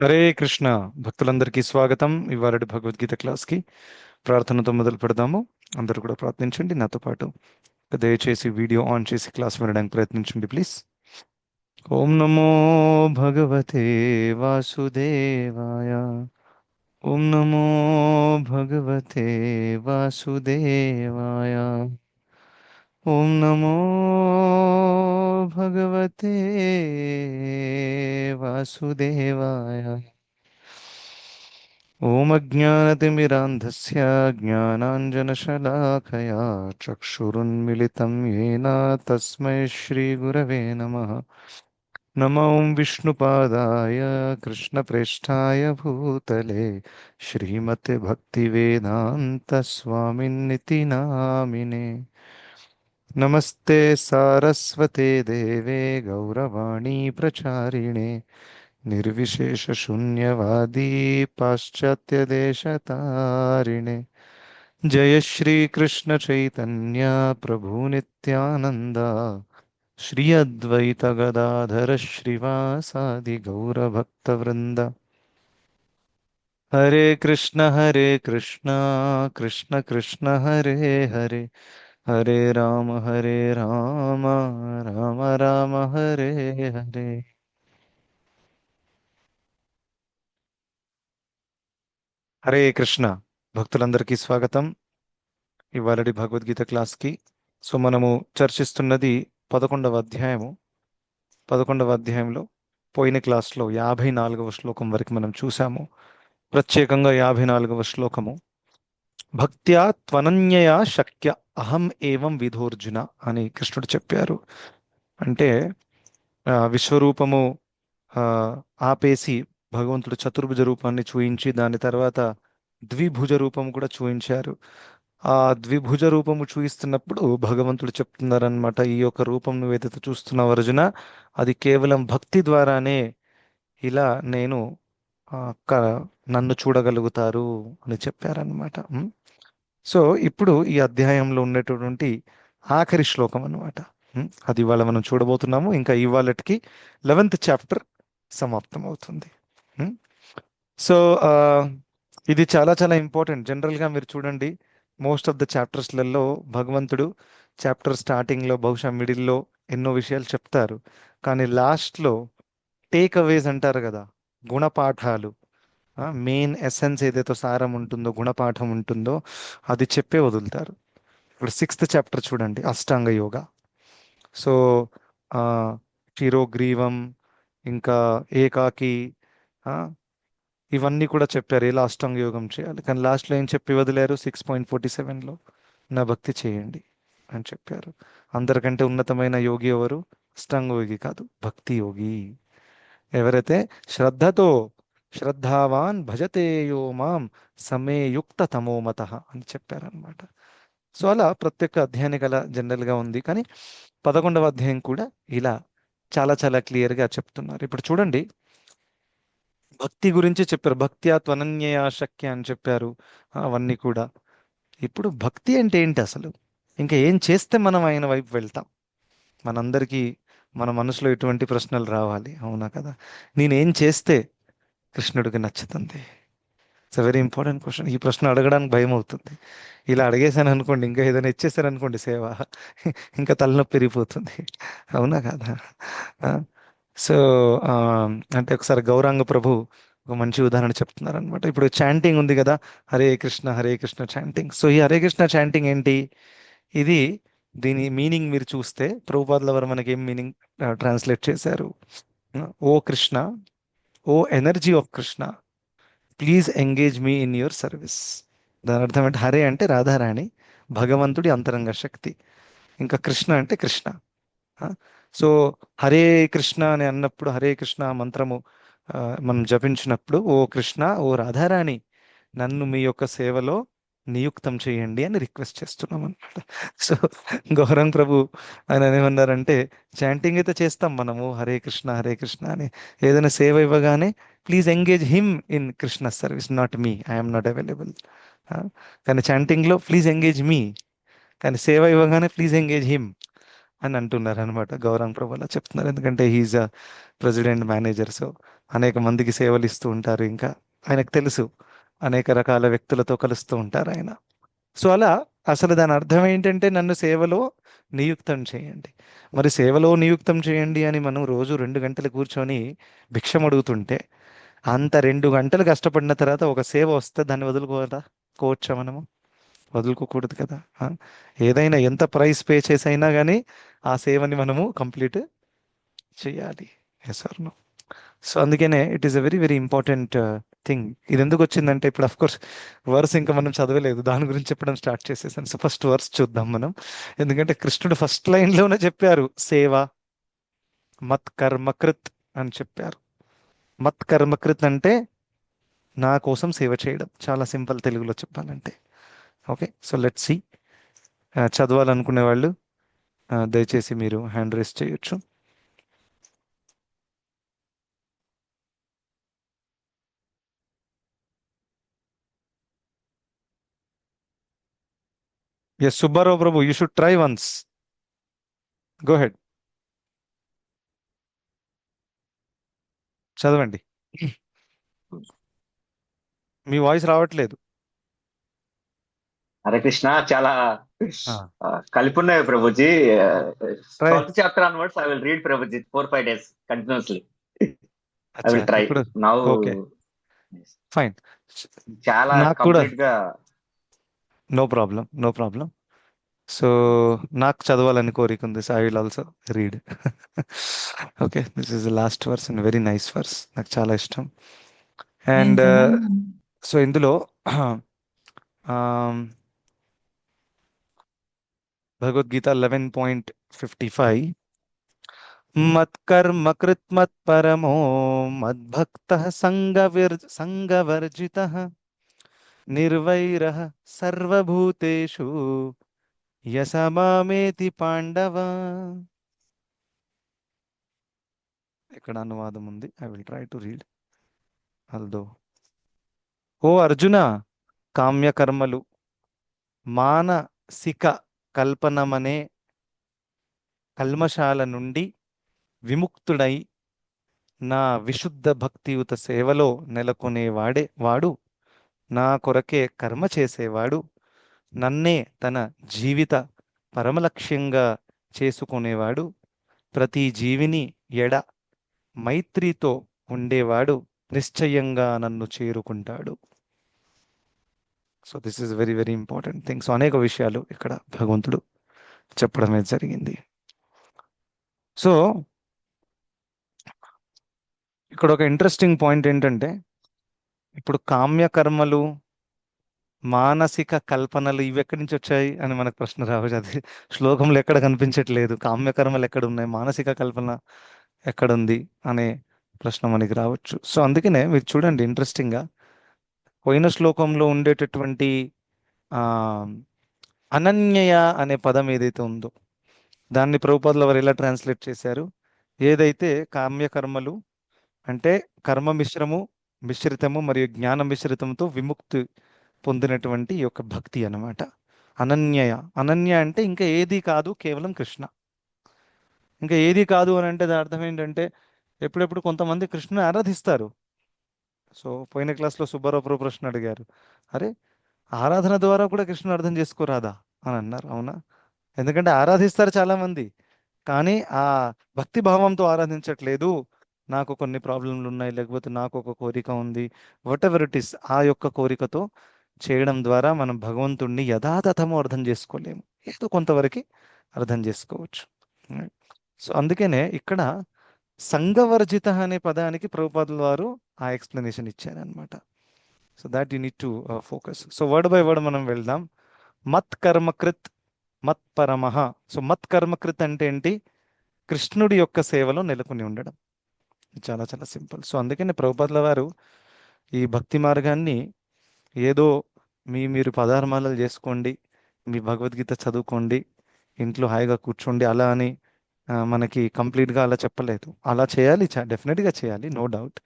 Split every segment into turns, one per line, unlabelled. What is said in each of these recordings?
హరే కృష్ణ. భక్తులందరికీ స్వాగతం. ఇవాళ భగవద్గీత క్లాస్కి ప్రార్థనతో మొదలు పెడదాము. అందరూ కూడా ప్రార్థించండి నాతో పాటు. దయచేసి వీడియో ఆన్ చేసి క్లాస్ వినడానికి ప్రయత్నించండి ప్లీజ్. ఓం నమో భగవతే వాసుదేవాయ. ఓం నమో భగవతే వాసుదేవాయ. ఓం నమో భగవతే వాసుదేవాయ. ఓం అజ్ఞానతిమిరాంధస్య జ్ఞానాంజనశలాకయా చక్షురున్మిళితం येन తస్మై శ్రీగురవే నమః. నమో విష్ణుపాదాయ కృష్ణప్రేష్ఠాయ భూతలే శ్రీమతే భక్తివేదాంత స్వామిన్నితి నామినే. నమస్తే సారస్వతే దేవే గౌరవాణీ ప్రచారిణే निर्विशेषशून्यवादी पाश्चात्यदेशतारिणे. जय श्री कृष्ण चैतन्य प्रभु नित्यानंद श्री अद्वैत गदाधर श्रीवासादि गौरभक्तवृंद. हरे कृष्ण कृष्ण कृष्ण हरे हरे हरे राम राम राम हरे हरे. హరే కృష్ణ. భక్తులందరికీ స్వాగతం ఇవాళటి భగవద్గీత క్లాస్కి. సో మనము చర్చిస్తున్నది 11వ అధ్యాయము. 11వ అధ్యాయంలో పోయిన క్లాస్లో 54వ శ్లోకం వరకు మనం చూసాము. ప్రత్యేకంగా 54వ శ్లోకము భక్త్యా త్వనన్యయా శక్య అహం ఏవం విధోర్జున అని కృష్ణుడు చెప్పారు. అంటే విశ్వరూపము ఆ, ఆపేసి భగవంతుడు చతుర్భుజ రూపాన్ని చూయించి దాని తర్వాత ద్విభుజ రూపం కూడా చూయించారు. ఆ ద్విభుజ రూపము చూయిస్తున్నప్పుడు భగవంతుడు చెప్తున్నారనమాట, ఈ యొక్క రూపం నువ్వు ఏదైతే చూస్తున్నావు అర్జున, అది కేవలం భక్తి ద్వారానే ఇలా నేను ఆ, క- నన్ను చూడగలుగుతారు అని చెప్పారనమాట. సో ఇప్పుడు ఈ అధ్యాయంలో ఉన్నటువంటి ఆఖరి శ్లోకం అన్నమాట. అది ఇవాళ మనం చూడబోతున్నాము. ఇంకా ఇవాళకి 11th చాప్టర్ సమాప్తం అవుతుంది. సో ఇది చాలా చాలా ఇంపార్టెంట్. జనరల్గా మీరు చూడండి, మోస్ట్ ఆఫ్ ద చాప్టర్స్లలో భగవంతుడు చాప్టర్ స్టార్టింగ్లో బహుశా మిడిల్లో ఎన్నో విషయాలు చెప్తారు, కానీ లాస్ట్లో టేక్ అవేస్ అంటారు కదా, గుణపాఠాలు, మెయిన్ ఎసెన్స్ ఏదైతే సారం ఉంటుందో, గుణపాఠం ఉంటుందో అది చెప్పే వదులుతారు. ఇప్పుడు 6th చాప్టర్ చూడండి, అష్టాంగ యోగ. సో ఆ, శిరోగ్రీవం, ఇంకా ఏకాకి, ఆ, ఇవన్నీ కూడా చెప్పారు ఎలా అష్టాంగ యోగం చేయాలి. కానీ లాస్ట్లో ఏం చెప్పి వదిలేరు? 6.47లో నా భక్తి చేయండి అని చెప్పారు. అందరికంటే ఉన్నతమైన యోగి ఎవరు? అష్టాంగ యోగి కాదు, భక్తి యోగి. ఎవరైతే శ్రద్ధతో శ్రద్ధావాన్ భజతే యో మాం సమే యుక్త తమోమత అని చెప్పారనమాట. సో అలా ప్రతి ఒక్క అధ్యాయానికి అలా జనరల్గా ఉంది, కానీ 11వ అధ్యాయం కూడా ఇలా చాలా చాలా క్లియర్గా చెప్తున్నారు. ఇప్పుడు చూడండి, భక్తి గురించి చెప్పారు. భక్త్యా త్వనన్యయా శక్య అని చెప్పారు. అవన్నీ కూడా. ఇప్పుడు భక్తి అంటే ఏంటి అసలు? ఇంకా ఏం చేస్తే మనం ఆయన వైపు వెళ్తాం? మనందరికీ మన మనసులో ఇటువంటి ప్రశ్నలు రావాలి, అవునా కదా? నేనేం చేస్తే కృష్ణుడికి నచ్చుతుంది? It's a very important question. ఈ ప్రశ్న అడగడానికి భయం అవుతుంది. ఇలా అడిగేశాను అనుకోండి, ఇంకా ఏదైనా ఇచ్చేసాను అనుకోండి సేవ, ఇంకా తలనొప్పి పెరిగిపోతుంది, అవునా కదా? సో అంటే ఒకసారి గౌరాంగ ప్రభు ఒక మంచి ఉదాహరణ చెప్తున్నారు అనమాట. ఇప్పుడు చాంటింగ్ ఉంది కదా, హరే కృష్ణ చాంటింగ్. సో ఈ హరే కృష్ణ చాంటింగ్ ఏంటి? ఇది, దీని మీనింగ్ మీరు చూస్తే ప్రభుపాదుల వారు మనకి ఏం మీనింగ్ ట్రాన్స్లేట్ చేశారు? O Krishna, O energy of Krishna, please engage me in your service. దాని అర్థం అంటే హరే అంటే రాధారాణి, భగవంతుడి అంతరంగ శక్తి. ఇంకా కృష్ణ అంటే కృష్ణ. ఆ, సో హరే కృష్ణ అని అన్నప్పుడు, హరే కృష్ణ మంత్రము మనం జపించినప్పుడు, ఓ కృష్ణ, ఓ రాధారాణి, నన్ను మీ యొక్క సేవలో నియుక్తం చేయండి అని రిక్వెస్ట్ చేస్తున్నాం అనమాట. సో గౌరంగ్ ప్రభు ఆయన ఏమన్నారంటే, చాంటింగ్ అయితే చేస్తాం మనము హరే కృష్ణ అని, ఏదైనా సేవ ఇవ్వగానే please engage him in Krishna service, not me, I'm not available. కానీ చాంటింగ్లో ప్లీజ్ ఎంగేజ్ మీ, కానీ సేవ ఇవ్వగానే ప్లీజ్ ఎంగేజ్ హిమ్ అని అంటున్నారు అనమాట. గౌరాంగ్ ప్రభు అలా చెప్తున్నారు, ఎందుకంటే he's a president manager. So అనేక మందికి సేవలు ఇస్తూ ఉంటారు. ఇంకా ఆయనకు తెలుసు, అనేక రకాల వ్యక్తులతో కలుస్తూ ఉంటారు ఆయన. సో అలా అసలు దాని అర్థం ఏంటంటే నన్ను సేవలో నియుక్తం చేయండి. మరి సేవలో నియుక్తం చేయండి అని మనం రోజు 2 గంటలు కూర్చొని భిక్షం అడుగుతుంటే, అంత 2 గంటలు కష్టపడిన తర్వాత ఒక సేవ వస్తే దాన్ని వదులుకోదా కోవచ్చా మనము? వదులుకోకూడదు కదా. ఏదైనా ఎంత ప్రైస్ పే చేసైనా కానీ ఆ సేవని మనము కంప్లీట్ చేయాలి. Yes or no? సో అందుకనే it is a very very important thing. ఇది ఎందుకు వచ్చిందంటే, ఇప్పుడు అఫ్ కోర్స్ వర్స్ ఇంకా మనం చదవలేదు, దాని గురించి చెప్పడం స్టార్ట్ చేసేసాను. సో ఫస్ట్ వర్స్ చూద్దాం మనం. ఎందుకంటే కృష్ణుడు ఫస్ట్ లైన్లోనే చెప్పారు, సేవ మత్ కర్మకృత్ అని చెప్పారు. మత్ కర్మకృత్ అంటే నా కోసం సేవ చేయడం. చాలా సింపుల్ తెలుగులో చెప్పాలంటే. Okay, so let see. చదవాలనుకునే వాళ్ళు దయచేసి మీరు హ్యాండ్ రేస్ చేయొచ్చు. Yes Subbarao Prabhu, you should try once. Go ahead, చదవండి. మీ వాయిస్ రావట్లేదు.
హరే కృష్ణ. చాలా కలిపి ఉన్నాయి Prabhuji.
Try.
12th chapter onwards I will read Prabhuji 4-5 days continuously. I
అచ్చా,
will try
ఇప్పుడు
now.
Okay, fine.
చాలా
నాకు కూడా
కంప్లీట్ గా.
No problem, no problem. So నాకు చదవాలని కోరిక ఉంది. So I will also read. Okay, this is the last verse and very nice verse, నాకు చాలా ఇష్టం. అండ్ సో ఇందులో భగవద్గీత 11.55, మత్కర్మ కృత్ మత్పరమో మద్భక్తః సంగవర్జితః నిర్వైరః సర్వభూతేషు యసమామేతి పాండవ. ఇక్కడ అనువాదం ఉంది, I will try to read although. O Arjuna, కామ్యకర్మలు మానసిక కల్పనమనే కల్మశాల నుండి విముక్తుడై నా విశుద్ధ భక్తియుత సేవలో వాడు నా కొరకే కర్మ చేసేవాడు, నన్నే తన జీవిత పరమలక్ష్యంగా చేసుకునేవాడు, ప్రతి జీవిని ఎడ మైత్రితో ఉండేవాడు నిశ్చయంగా నన్ను చేరుకుంటాడు. So this is very very important thing. So అనేక విషయాలు ఇక్కడ భగవంతుడు చెప్పడమే జరిగింది. సో ఇక్కడ ఒక ఇంట్రెస్టింగ్ పాయింట్ ఏంటంటే, ఇప్పుడు కామ్యకర్మలు మానసిక కల్పనలు ఇవి ఎక్కడి నుంచి వచ్చాయి అని మనకు ప్రశ్న రావచ్చు. అది శ్లోకంలో ఎక్కడ కనిపించట్లేదు. కామ్యకర్మలు ఎక్కడ ఉన్నాయి, మానసిక కల్పన ఎక్కడుంది అనే ప్రశ్న మనకి రావచ్చు. సో అందుకనే మీరు చూడండి, ఇంట్రెస్టింగ్గా పోయిన శ్లోకంలో ఉండేటటువంటి ఆ అనన్యయ అనే పదం ఏదైతే ఉందో, దాన్ని ప్రభుపాదుల వారు ఎలా ట్రాన్స్లేట్ చేశారు, ఏదైతే కామ్యకర్మలు అంటే కర్మ మిశ్రితము మరియు జ్ఞాన మిశ్రితంతో విముక్తి పొందినటువంటి ఈ యొక్క భక్తి అన్నమాట. అనన్యయ, అనన్య అంటే ఇంకా ఏది కాదు, కేవలం కృష్ణ. ఇంకా ఏది కాదు అని అంటే దాని అర్థం ఏంటంటే, ఎప్పుడెప్పుడు కొంతమంది కృష్ణుని ఆరాధిస్తారు. సో పోయిన క్లాస్లో సుబ్బారావు ప్రభు ప్రశ్న అడిగారు, అరే ఆరాధన ద్వారా కూడా కృష్ణుని అర్థం చేసుకోరాదా అని అన్నారు. అవునా? ఎందుకంటే ఆరాధిస్తారు చాలామంది, కానీ ఆ భక్తి భావంతో ఆరాధించట్లేదు. నాకు కొన్ని ప్రాబ్లంలు ఉన్నాయి, లేకపోతే నాకు ఒక కోరిక ఉంది, వాట్ ఎవర్ ఇట్ ఈస్, ఆ యొక్క కోరికతో చేయడం ద్వారా మనం భగవంతుణ్ణి యథాతథము అర్థం చేసుకోలేము, ఏదో కొంతవరకు అర్థం చేసుకోవచ్చు. సో అందుకనే ఇక్కడ సంఘవర్జిత అనే పదానికి ప్రభుపాదుల వారు ఆ ఎక్స్ప్లెనేషన్ ఇచ్చారనమాట. So that you need to focus. So word by word మనం వెళ్దాం. మత్ కర్మకృత్ మత్ పరమః. సో మత్ కర్మకృత్ అంటే ఏంటి? కృష్ణుడి యొక్క సేవలో నెలకొని ఉండడం. చాలా చాలా సింపుల్. సో అందుకని ప్రభుపాదుల వారు ఈ భక్తి మార్గాన్ని ఏదో మీరు పదార్మాలలు చేసుకోండి, మీ భగవద్గీత చదువుకోండి, ఇంట్లో హాయిగా కూర్చోండి అలా అని మనకి కంప్లీట్గా అలా చెప్పలేదు. అలా చేయాలి, డెఫినెట్గా చేయాలి, నో డౌట్.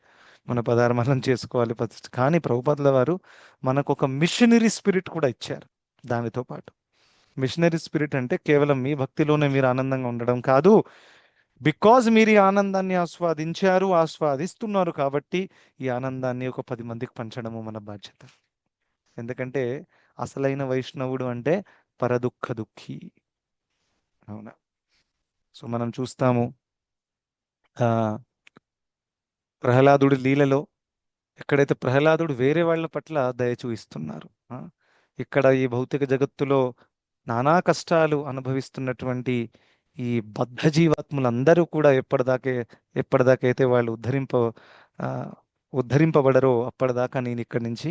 మన పదార్మాలను చేసుకోవాలి. కానీ ప్రభుపాదుల వారు మనకు ఒక మిషనరీ స్పిరిట్ కూడా ఇచ్చారు దానితో పాటు. మిషనరీ స్పిరిట్ అంటే కేవలం మీ భక్తిలోనే మీరు ఆనందంగా ఉండడం కాదు, బికాజ్ మీరు ఈ ఆనందాన్ని ఆస్వాదించారు, ఆస్వాదిస్తున్నారు కాబట్టి ఈ ఆనందాన్ని ఒక 10 మందికి పంచడము మన బాధ్యత. ఎందుకంటే అసలైన వైష్ణవుడు అంటే పరదుఃఖ దుఃఖి. అవునా? సో మనం చూస్తాము ఆ ప్రహ్లాదుడి లీలలో ఎక్కడైతే ప్రహ్లాదుడు వేరే వాళ్ళ పట్ల దయ చూపిస్తున్నారు, ఇక్కడ ఈ భౌతిక జగత్తులో నానా కష్టాలు అనుభవిస్తున్నటువంటి ఈ బద్ధ జీవాత్ములందరూ కూడా ఎప్పటిదాకైతే వాళ్ళు ఆ, ఉద్ధరింపబడరో అప్పటిదాకా నేను ఇక్కడి నుంచి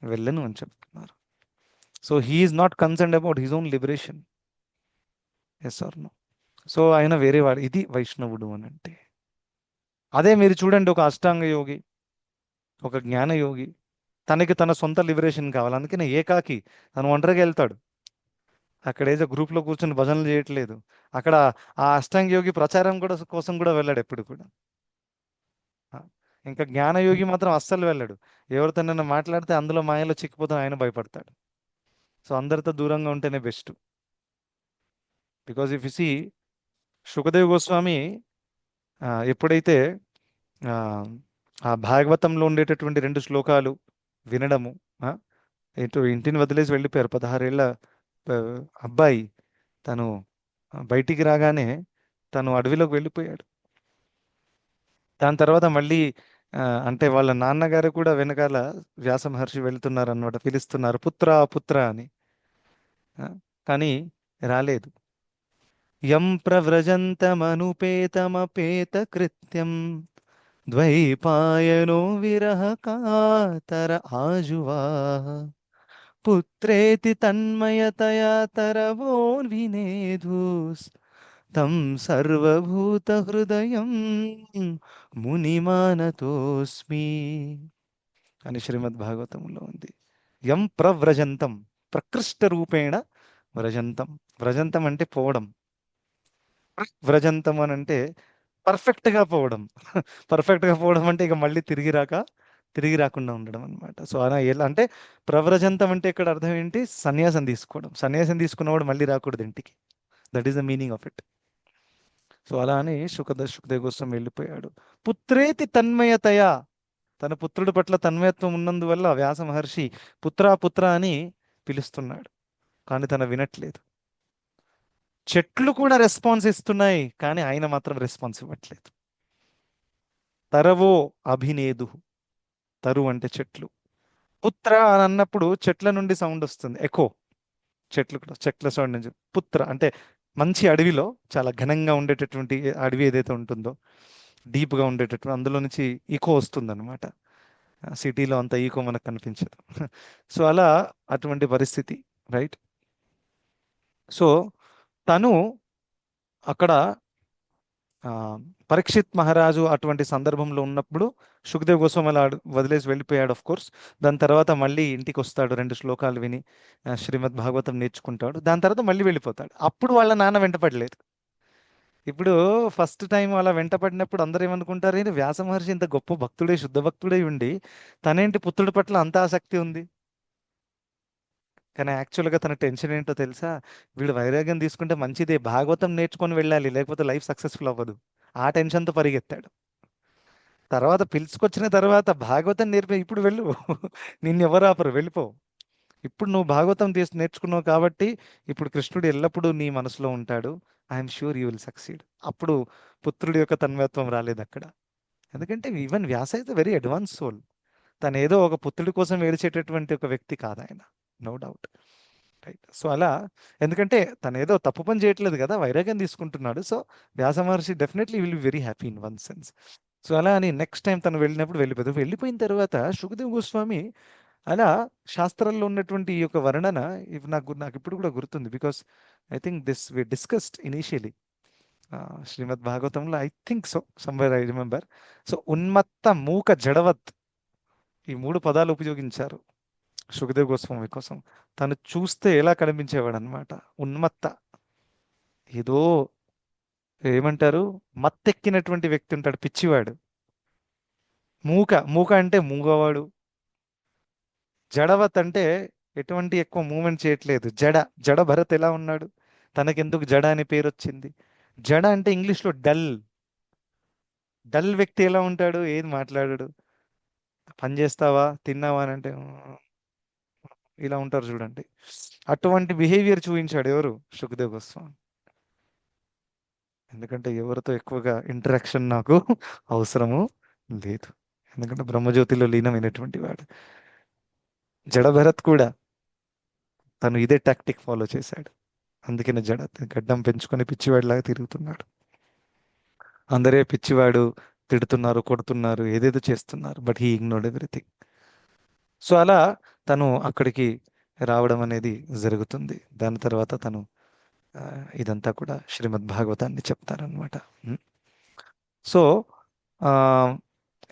వెళ్ళను అని చెప్తున్నారు. So he is not concerned about his own liberation. Yes or no? So ఆయన వేరే వాడు. ఇది వైష్ణవుడు అని అంటే. అదే మీరు చూడండి, ఒక అష్టాంగ యోగి, ఒక జ్ఞాన యోగి, తనకి తన సొంత లిబరేషన్ కావాలి, అందుకనే ఏకాకి తను ఒంటరిగా వెళ్తాడు. అక్కడ ఏదో గ్రూప్లో కూర్చొని భజనలు చేయట్లేదు. అక్కడ ఆ అష్టాంగ యోగి ప్రచారం కూడా కోసం కూడా వెళ్ళాడు ఎప్పుడు కూడా. ఆ, ఇంకా జ్ఞానయోగి మాత్రం అస్సలు వెళ్ళాడు. ఎవరితోనైనా మాట్లాడితే అందులో మాయలో చిక్కిపోతే ఆయన భయపడతాడు. సో అందరితో దూరంగా ఉంటేనే best. Because if you see, Sukhdev Goswami ఎప్పుడైతే ఆ, ఆ భాగవతంలో ఉండేటటువంటి 2 శ్లోకాలు వినడము, ఆ, ఇంటిని వదిలేసి వెళ్ళిపోయారు 16 ఏళ్ళ ఆ, అబ్బాయి, తను బయటికి రాగానే తను అడవిలోకి వెళ్ళిపోయాడు. దాని తర్వాత మళ్ళీ అంటే వాళ్ళ నాన్నగారు కూడా వెనకాల వ్యాస మహర్షి వెళ్తున్నారు అన్నమాట, పిలుస్తున్నారు పుత్ర పుత్ర అని. ఆ, కానీ రాలేదు. యం ప్రవ్రజంతమనుపేతమపేత కృత్యం ద్వైపాయనో విరహ కాతర ఆజువాహ పుత్రేతి తన్మయతయా తరవోర్వినేధుస్ తం సర్వభూత హృదయం మునిమానతోస్మి అని శ్రీమద్ భాగవతంలో ఉంది. యం ప్రవ్రజంతం, ప్రకృష్ట రూపేణ వ్రజంతం. వ్రజంతం అంటే పోవడం, వ్రజంతం అని అంటే పర్ఫెక్ట్గా పోవడం. పర్ఫెక్ట్గా పోవడం అంటే ఇక మళ్ళీ తిరిగి రాకుండా ఉండడం అనమాట. సో అలా ఎలా అంటే ప్రవ్రజంతం అంటే ఇక్కడ అర్థం ఏంటి? సన్యాసం తీసుకోవడం. సన్యాసం తీసుకున్నవాడు మళ్ళీ రాకూడదు ఇంటికి. That is the meaning of it. So అలా అని సుఖదేవ్ కోసం వెళ్ళిపోయాడు. పుత్రేతి తన్మయతయ, తన పుత్రుడి పట్ల తన్మయత్వం ఉన్నందువల్ల వ్యాస మహర్షి పుత్ర పుత్ర అని పిలుస్తున్నాడు. కానీ తన వినట్లేదు. చెట్లు కూడా రెస్పాన్స్ ఇస్తున్నాయి, కానీ ఆయన మాత్రం రెస్పాన్స్ ఇవ్వట్లేదు. తరవో అభినేదు, తరు అంటే చెట్లు, పుత్ర అని అన్నప్పుడు చెట్ల నుండి సౌండ్ వస్తుంది, ఎకో. చెట్ల సౌండ్ నుంచి పుత్ర అంటే మంచి అడవిలో చాలా ఘనంగా ఉండేటటువంటి అడవి ఏదైతే ఉంటుందో, డీప్గా ఉండేటటువంటి అందులో నుంచి ఈకో వస్తుంది అనమాట. సిటీలో అంత ఈకో మనకు కనిపించదు. సో అలా అటువంటి పరిస్థితి, రైట్? సో తను అక్కడ ఆ, పరీక్షిత్ మహారాజు అటువంటి సందర్భంలో ఉన్నప్పుడు సుఖదేవ్ గోస్వామి అలా వదిలేసి వెళ్ళిపోయాడు. ఆఫ్ కోర్స్ దాని తర్వాత మళ్ళీ ఇంటికి వస్తాడు, 2 శ్లోకాలు విని శ్రీమద్ భాగవతం నేర్చుకుంటాడు. దాని తర్వాత మళ్ళీ వెళ్ళిపోతాడు. అప్పుడు వాళ్ళ నాన్న వెంటపడలేదు. ఇప్పుడు ఫస్ట్ టైం అలా వెంటపడినప్పుడు అందరూ ఏమనుకుంటారు, ఏంటి వ్యాస మహర్షి ఇంత గొప్ప భక్తుడే, శుద్ధ భక్తుడే ఉండి తనేంటి పుత్రుడి పట్ల అంత ఆసక్తి ఉంది. కానీ యాక్చువల్గా తన టెన్షన్ ఏంటో తెలుసా? వీడు వైరాగ్యం తీసుకుంటే మంచిదే, భాగవతం నేర్చుకొని వెళ్ళాలి, లేకపోతే లైఫ్ సక్సెస్ఫుల్ అవ్వదు. ఆ టెన్షన్తో పరిగెత్తాడు. తర్వాత పిలుచుకొచ్చిన తర్వాత భాగవతం నేర్పి ఇప్పుడు వెళ్ళు, నిన్ను ఎవరు ఆపరు, వెళ్ళిపో. ఇప్పుడు నువ్వు భాగవతం నేర్చుకున్నావు కాబట్టి ఇప్పుడు కృష్ణుడు ఎల్లప్పుడూ నీ మనసులో ఉంటాడు. I'm sure you will succeed. అప్పుడు పుత్రుడి యొక్క తన్మయత్వం రాలేదు అక్కడ. ఎందుకంటే even Vyasa is very advance soul. తను ఏదో ఒక పుత్రుడి కోసం ఏడిచేటటువంటి ఒక వ్యక్తి కాదు ఆయన, నో డౌట్. రైట్? సో అలా, ఎందుకంటే తను ఏదో తప్పు పని చేయట్లేదు కదా, వైరాగ్యం తీసుకుంటున్నాడు. So Vyasa Maharshi definitely will be very happy in one sense. So అలా అని నెక్స్ట్ టైం తను వెళ్ళినప్పుడు వెళ్ళిపోయిన తర్వాత సుఖదేవ్ గోస్వామి అలా శాస్త్రాల్లో ఉన్నటువంటి ఈ యొక్క వర్ణన, ఇవి నాకు ఇప్పుడు కూడా గుర్తుంది. Because I think this we discussed initially Srimad భాగవతంలో, I think so, somewhere I remember. So ఉన్మత్త మూక జడవత్, ఈ 3 పదాలు ఉపయోగించారు సుఖదేవ్ గోస్వామి కోసం. తను చూస్తే ఎలా కనిపించేవాడు అనమాట? ఉన్మత్త, ఏదో ఏమంటారు, మత్తెక్కినటువంటి వ్యక్తి ఉంటాడు, పిచ్చివాడు. మూక అంటే మూగవాడు. జడవత్ అంటే ఎటువంటి ఎక్కువ మూమెంట్ చేయట్లేదు. జడ జడ భరత్ ఎలా ఉన్నాడు? తనకెందుకు జడ అనే పేరు వచ్చింది? జడ అంటే ఇంగ్లీష్లో డల్. డల్ వ్యక్తి ఎలా ఉంటాడు? ఏది మాట్లాడాడు? పని చేస్తావా, తిన్నావా అని అంటే ఇలా ఉంటారు చూడండి. అటువంటి బిహేవియర్ చూపించాడు ఎవరు? సుఖదేవ్ గోస్వామి. ఎందుకంటే ఎవరితో ఎక్కువగా ఇంటరాక్షన్ నాకు అవసరము లేదు. ఎందుకంటే బ్రహ్మజ్యోతిలో లీనమైనటువంటి వాడు. జడభరత్ కూడా తను ఇదే టాక్టిక్ ఫాలో చేశాడు. అందుకనే గడ్డం పెంచుకొని పిచ్చివాడిలాగా తిరుగుతున్నాడు. అందరే పిచ్చివాడు, తిడుతున్నారు, కొడుతున్నారు, ఏదేదో చేస్తున్నారు, but he ignored everything. So అలా తను అక్కడికి రావడం అనేది జరుగుతుంది. దాని తర్వాత తను ఆ, ఇదంతా కూడా శ్రీమద్ భాగవతాన్ని చెప్తారనమాట. So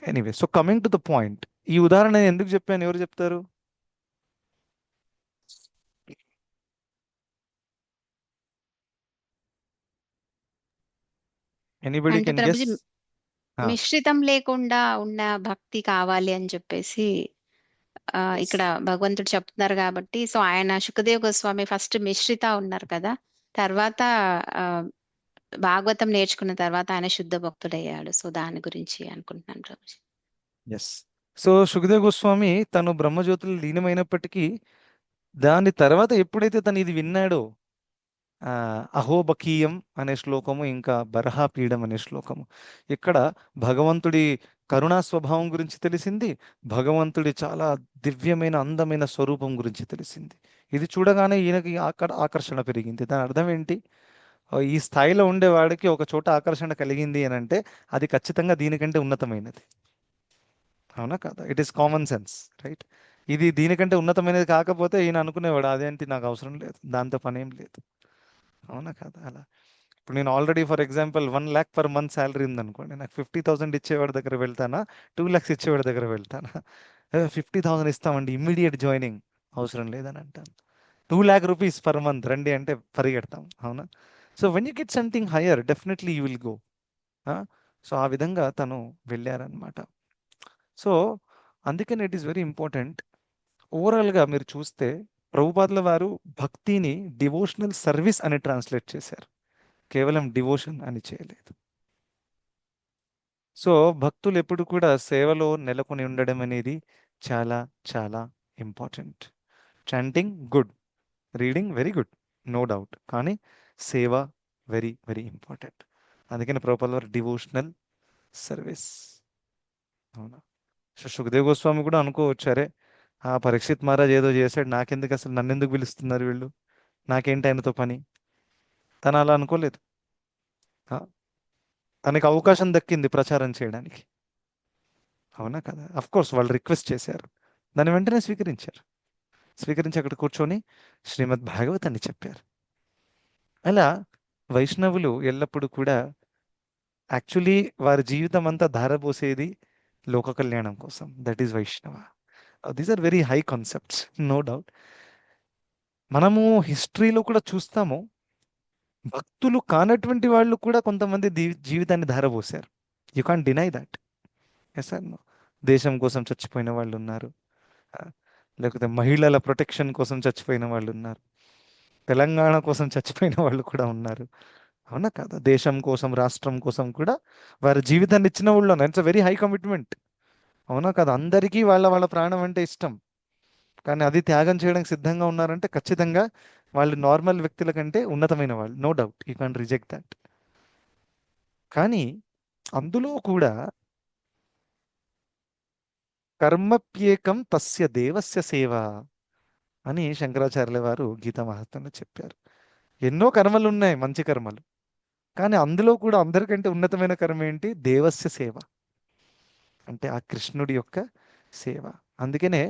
anyway, so coming to the point, ఈ ఉదాహరణ నేను ఎందుకు చెప్పాను? ఎవరు చెప్తారు? ఎనీబడి
అంటే
కెన్ గెస్?
ప్రభుజీ మిశ్రితం లేకుండా ఉన్న భక్తి కావాలి అని చెప్పేసి ఇక్కడ భగవంతుడు చెప్తున్నారు కాబట్టి, సో ఆయన సుఖదేవ్ గోస్వామి ఫస్ట్ మిశ్రిత ఉన్నారు కదా, తర్వాత ఆ, భాగవతం నేర్చుకున్న తర్వాత ఆయన శుద్ధ భక్తుడయ్యాడు. సో దాని గురించి అనుకుంటున్నాను ప్రభుజీ.
ఎస్. సో సుఖదేవ్ గోస్వామి తను బ్రహ్మజ్యోతిలో లీనమైనప్పటికీ దాని తర్వాత ఎప్పుడైతే తను ఇది విన్నాడో, అహోబకీయం అనే శ్లోకము, ఇంకా బరహాపీఠం అనే శ్లోకము, ఇక్కడ భగవంతుడి కరుణా స్వభావం గురించి తెలిసింది. భగవంతుడి చాలా దివ్యమైన అందమైన స్వరూపం గురించి తెలిసింది. ఇది చూడగానే ఈయనకి ఆకర్షణ పెరిగింది. దాని అర్థం ఏంటి? ఈ స్థాయిలో ఉండేవాడికి ఒక చోట ఆకర్షణ కలిగింది అని అంటే అది ఖచ్చితంగా దీనికంటే ఉన్నతమైనది. అవునా కదా? It is common sense, right? ఇది దీనికంటే ఉన్నతమైనది కాకపోతే ఈయన అనుకునేవాడు అదేంటి, నాకు అవసరం లేదు, దాంతో పనేం లేదు. అవునా కదా? అలా ఇప్పుడు నేను already for example 1 lakh per month salary ఉందనుకోండి, నాకు 50,000 ఇచ్చేవాడి దగ్గర వెళ్తానా, 2 lakhs ఇచ్చేవాడి దగ్గర వెళ్తానా? 50,000 ఇస్తామండి, ఇమ్మీడియట్ జాయినింగ్, అవసరం లేదని అంటాను. 2 lakh rupees పర్ మంత్ రండి అంటే పరిగెడతాం. అవునా? So when you get something higher definitely you will go. So ఆ విధంగా తను వెళ్ళారనమాట. సో అందుకని ఇట్ ఈస్ వెరీ ఇంపార్టెంట్. ఓవరాల్గా మీరు చూస్తే ప్రభుపాదుల వారు భక్తిని డివోషనల్ సర్వీస్ అని ట్రాన్స్లేట్ చేశారు, కేవలం డివోషన్ అని చేయలేదు. సో భక్తులు ఎప్పుడు కూడా సేవలో నెలకొని ఉండడం అనేది చాలా చాలా important. Chanting good, reading very good, no doubt, కానీ సేవ వెరీ వెరీ ఇంపార్టెంట్. అందుకని ప్రభుపాదుల వారు డివోషనల్ సర్వీస్. అవునా? సో సుఖదేవ్ గోస్వామి కూడా అనుకోవచ్చు, అరే ఆ పరీక్షిత్ మహారాజ్ ఏదో చేశాడు, నాకెందుకు, అసలు నన్ను ఎందుకు పిలుస్తున్నారు వీళ్ళు, నాకేంటి ఆయనతో పని. తను అలా అనుకోలేదు. ఆ, తనకి అవకాశం దక్కింది ప్రచారం చేయడానికి. అవునా కదా? అఫ్ కోర్స్ వాళ్ళు రిక్వెస్ట్ చేశారు, దాన్ని వెంటనే స్వీకరించారు. స్వీకరించి అక్కడ కూర్చొని శ్రీమద్ భాగవతాన్ని చెప్పారు. అలా వైష్ణవులు ఎల్లప్పుడూ కూడా యాక్చువల్లీ వారి జీవితం అంతా ధారపోసేది లోక కళ్యాణం కోసం. That is Vaishnava. These are very high concepts, no doubt. మనము హిస్టరీలో కూడా చూస్తాము, భక్తులు కానటువంటి వాళ్ళు కూడా కొంతమంది జీవితాన్ని ధారపోసారు. You can't deny that. Yes sir, దేశం కోసం చచ్చిపోయిన వాళ్ళు ఉన్నారు, ఆ, లేకపోతే మహిళల ప్రొటెక్షన్ కోసం చచ్చిపోయిన వాళ్ళు ఉన్నారు, తెలంగాణ కోసం చచ్చిపోయిన వాళ్ళు కూడా ఉన్నారు. అవునా కదా? దేశం కోసం, రాష్ట్రం కోసం కూడా వారి జీవితాన్ని ఇచ్చిన వాళ్ళు ఉన్నారు. It's a very high commitment. అవునా కదా? అందరికీ వాళ్ళ వాళ్ళ ప్రాణం అంటే ఇష్టం, కానీ అది త్యాగం చేయడానికి సిద్ధంగా ఉన్నారంటే ఖచ్చితంగా వాళ్ళు నార్మల్ వ్యక్తుల కంటే ఉన్నతమైన వాళ్ళు, no doubt, you can't reject that. కానీ అందులో కూడా కర్మప్యేకం తస్య దేవస్య సేవ అని శంకరాచార్యుల వారు గీతా మహాత్మ్యంలో చెప్పారు. ఎన్నో కర్మలు ఉన్నాయి, మంచి కర్మలు, కానీ అందులో కూడా అందరికంటే ఉన్నతమైన కర్మ ఏంటి? దేవస్య సేవ, అంటే ఆ కృష్ణుడి యొక్క సేవ. అందుకనే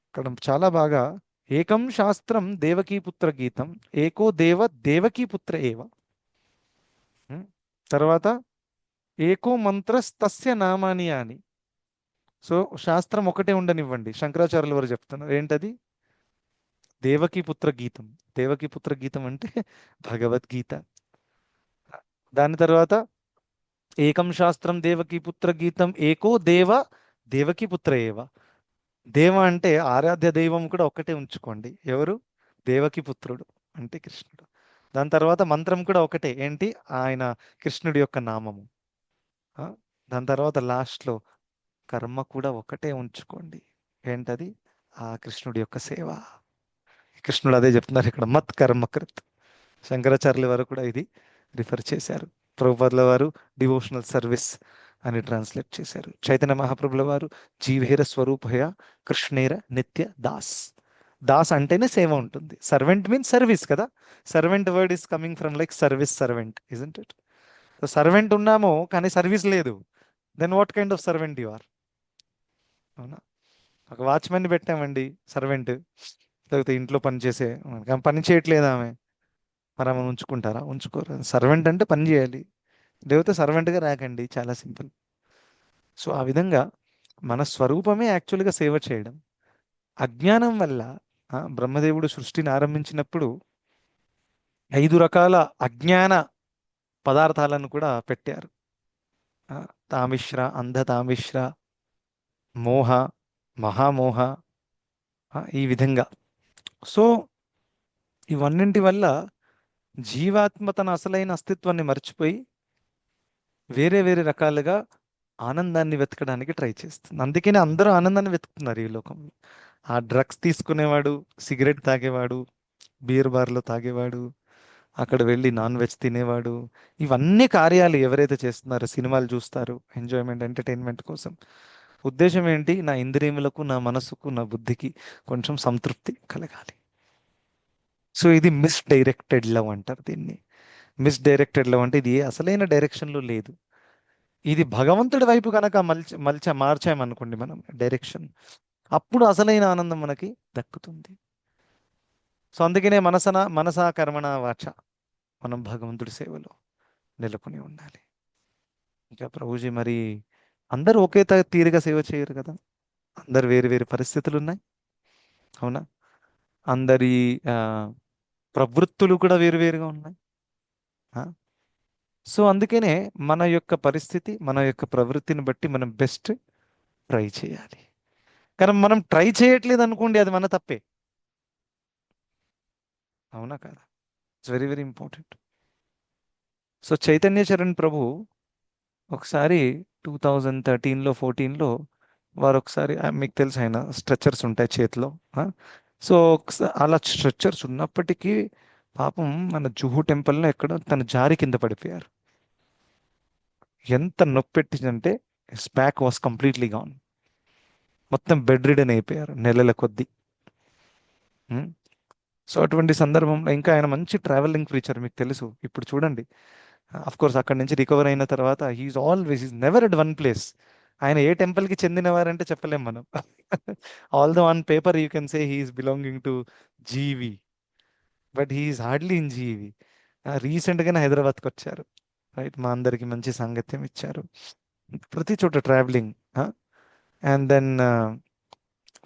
ఇక్కడ చాలా బాగా ఏకం శాస్త్రం దేవకీపుత్ర గీతం, ఏకో దేవ దేవకీపుత్ర ఏవ. ఉం? తర్వాత ఏకో మంత్రస్తస్య నామాని అని. సో శాస్త్రం ఒకటే ఉండనివ్వండి, శంకరాచార్యుల వారు చెప్తున్నారు ఏంటది? దేవకీపుత్ర గీతం. దేవకీపుత్ర గీతం అంటే భగవద్గీత. దాని తర్వాత ఏకం శాస్త్రం దేవకీపుత్ర గీతం, ఏకో దేవ దేవకీపుత్ర ఏవ. దేవ అంటే ఆరాధ్య దైవం కూడా ఒక్కటే ఉంచుకోండి. ఎవరు? దేవకి పుత్రుడు అంటే కృష్ణుడు. దాని తర్వాత మంత్రం కూడా ఒకటే, ఏంటి? ఆయన కృష్ణుడి యొక్క నామము. ఆ? దాని తర్వాత లాస్ట్లో కర్మ కూడా ఒకటే ఉంచుకోండి. ఏంటది? ఆ కృష్ణుడి యొక్క సేవ. కృష్ణుడు అదే చెప్తున్నారు ఇక్కడ, మత్ కర్మకృత్. శంకరాచార్యుల వారు కూడా ఇది రిఫర్ చేశారు. ప్రభుపాదుల వారు డివోషనల్ సర్వీస్ అని ట్రాన్స్లేట్ చేశారు. చైతన్య మహాప్రభుల వారు జీవేర స్వరూపయ కృష్ణేర నిత్య దాస్. దాస్ అంటేనే సేవ ఉంటుంది. సర్వెంట్ మీన్స్ సర్వీస్ కదా. Servant word is coming from like service servant, isn't it? So servant ఉన్నాము కానీ సర్వీస్ లేదు. Then what kind of servant you are? అవునా? ఒక వాచ్మెన్ పెట్టామండి సర్వెంట్, లేకపోతే ఇంట్లో పని చేసే, పని చేయట్లేదు ఆమె, మరి ఆమెను ఉంచుకుంటారా? ఉంచుకోరు. సర్వెంట్ అంటే పని చేయాలి, లేకపోతే సర్వెంట్గా రాకండి. చాలా సింపుల్. సో ఆ విధంగా మన స్వరూపమే యాక్చువల్గా సేవ చేయడం. అజ్ఞానం వల్ల బ్రహ్మదేవుడు సృష్టిని ఆరంభించినప్పుడు 5 రకాల అజ్ఞాన పదార్థాలను కూడా పెట్టారు. తామిశ్ర, అంధ తామిశ్ర, మోహ, మహామోహ, ఈ విధంగా. సో ఇవన్నింటి వల్ల జీవాత్మ తన అసలైన అస్తిత్వాన్ని మర్చిపోయి వేరే వేరే రకాలుగా ఆనందాన్ని వెతకడానికి ట్రై చేస్తుంది. అందుకనే అందరూ ఆనందాన్ని వెతుకుతున్నారు ఈ లోకంలో. ఆ డ్రగ్స్ తీసుకునేవాడు, సిగరెట్ తాగేవాడు, బీర్ బార్లో తాగేవాడు, అక్కడ వెళ్ళి నాన్ వెజ్ తినేవాడు, ఇవన్నీ కార్యాలు ఎవరైతే చేస్తున్నారో, సినిమాలు చూస్తారు ఎంజాయ్మెంట్, ఎంటర్టైన్మెంట్ కోసం. ఉద్దేశం ఏంటి? నా ఇంద్రియములకు, నా మనసుకు, నా బుద్ధికి కొంచెం సంతృప్తి కలగాలి. సో ఇది మిస్డైరెక్టెడ్ లవ్ అంటారు దీన్ని. మిస్డైరెక్టెడ్ లవ్ అంటే ఇది అసలైన డైరెక్షన్లో లేదు. ఇది భగవంతుడి వైపు కనుక మార్చామనుకోండి మనం డైరెక్షన్, అప్పుడు అసలైన ఆనందం మనకి దక్కుతుంది. సో అందుకనే మనసా కర్మణ వాచ మనం భగవంతుడి సేవలో నెలకొని ఉండాలి. ఇంకా ప్రభుజీ, మరి అందరూ ఒకే తీరుగా సేవ చేయరు కదా. అందరు వేరు వేరు పరిస్థితులు ఉన్నాయి. అవునా? అందరి ఆ, ప్రవృత్తులు కూడా వేరువేరుగా ఉన్నాయి. సో అందుకనే మన యొక్క పరిస్థితి, మన యొక్క ప్రవృత్తిని బట్టి మనం బెస్ట్ ట్రై చేయాలి. కానీ మనం ట్రై చేయట్లేదు అనుకోండి, అది మన తప్పే. అవునా కదా? It's very very important. So Chaitanya Charan Prabhu ఒకసారి 2013లో 14లో వారు ఒకసారి, మీకు తెలుసు ఆయన స్ట్రెచర్స్ ఉంటాయి చేతిలో. సో అలా స్ట్రెచర్స్ ఉన్నప్పటికీ పాపం మన జుహు టెంపుల్లో ఎక్కడ తన జారి కింద పడిపోయారు. ఎంత నొప్పి పెట్టిందంటే స్పాక్ వాస్ కంప్లీట్లీ గాన్. మొత్తం బెడ్ రిడన్ అయిపోయారు నెలల కొద్దీ. సో అటువంటి సందర్భంలో ఇంకా ఆయన మంచి ట్రావెలింగ్ ప్రీచర్, మీకు తెలుసు. ఇప్పుడు చూడండి, అఫ్ కోర్స్ అక్కడి నుంచి రికవర్ అయిన తర్వాత is never at one place. ఆయన ఏ టెంపుల్కి చెందినవారంటే చెప్పలేం మనం. All the on paper you can say he's belonging to జీవి, బట్ హీఈస్ హార్డ్లీ ఇన్ జీవి. రీసెంట్గానే హైదరాబాద్కి వచ్చారు, రైట్? మా అందరికి మంచి సాంగత్యం ఇచ్చారు, ప్రతి చోట ట్రావెలింగ్. అండ్ దెన్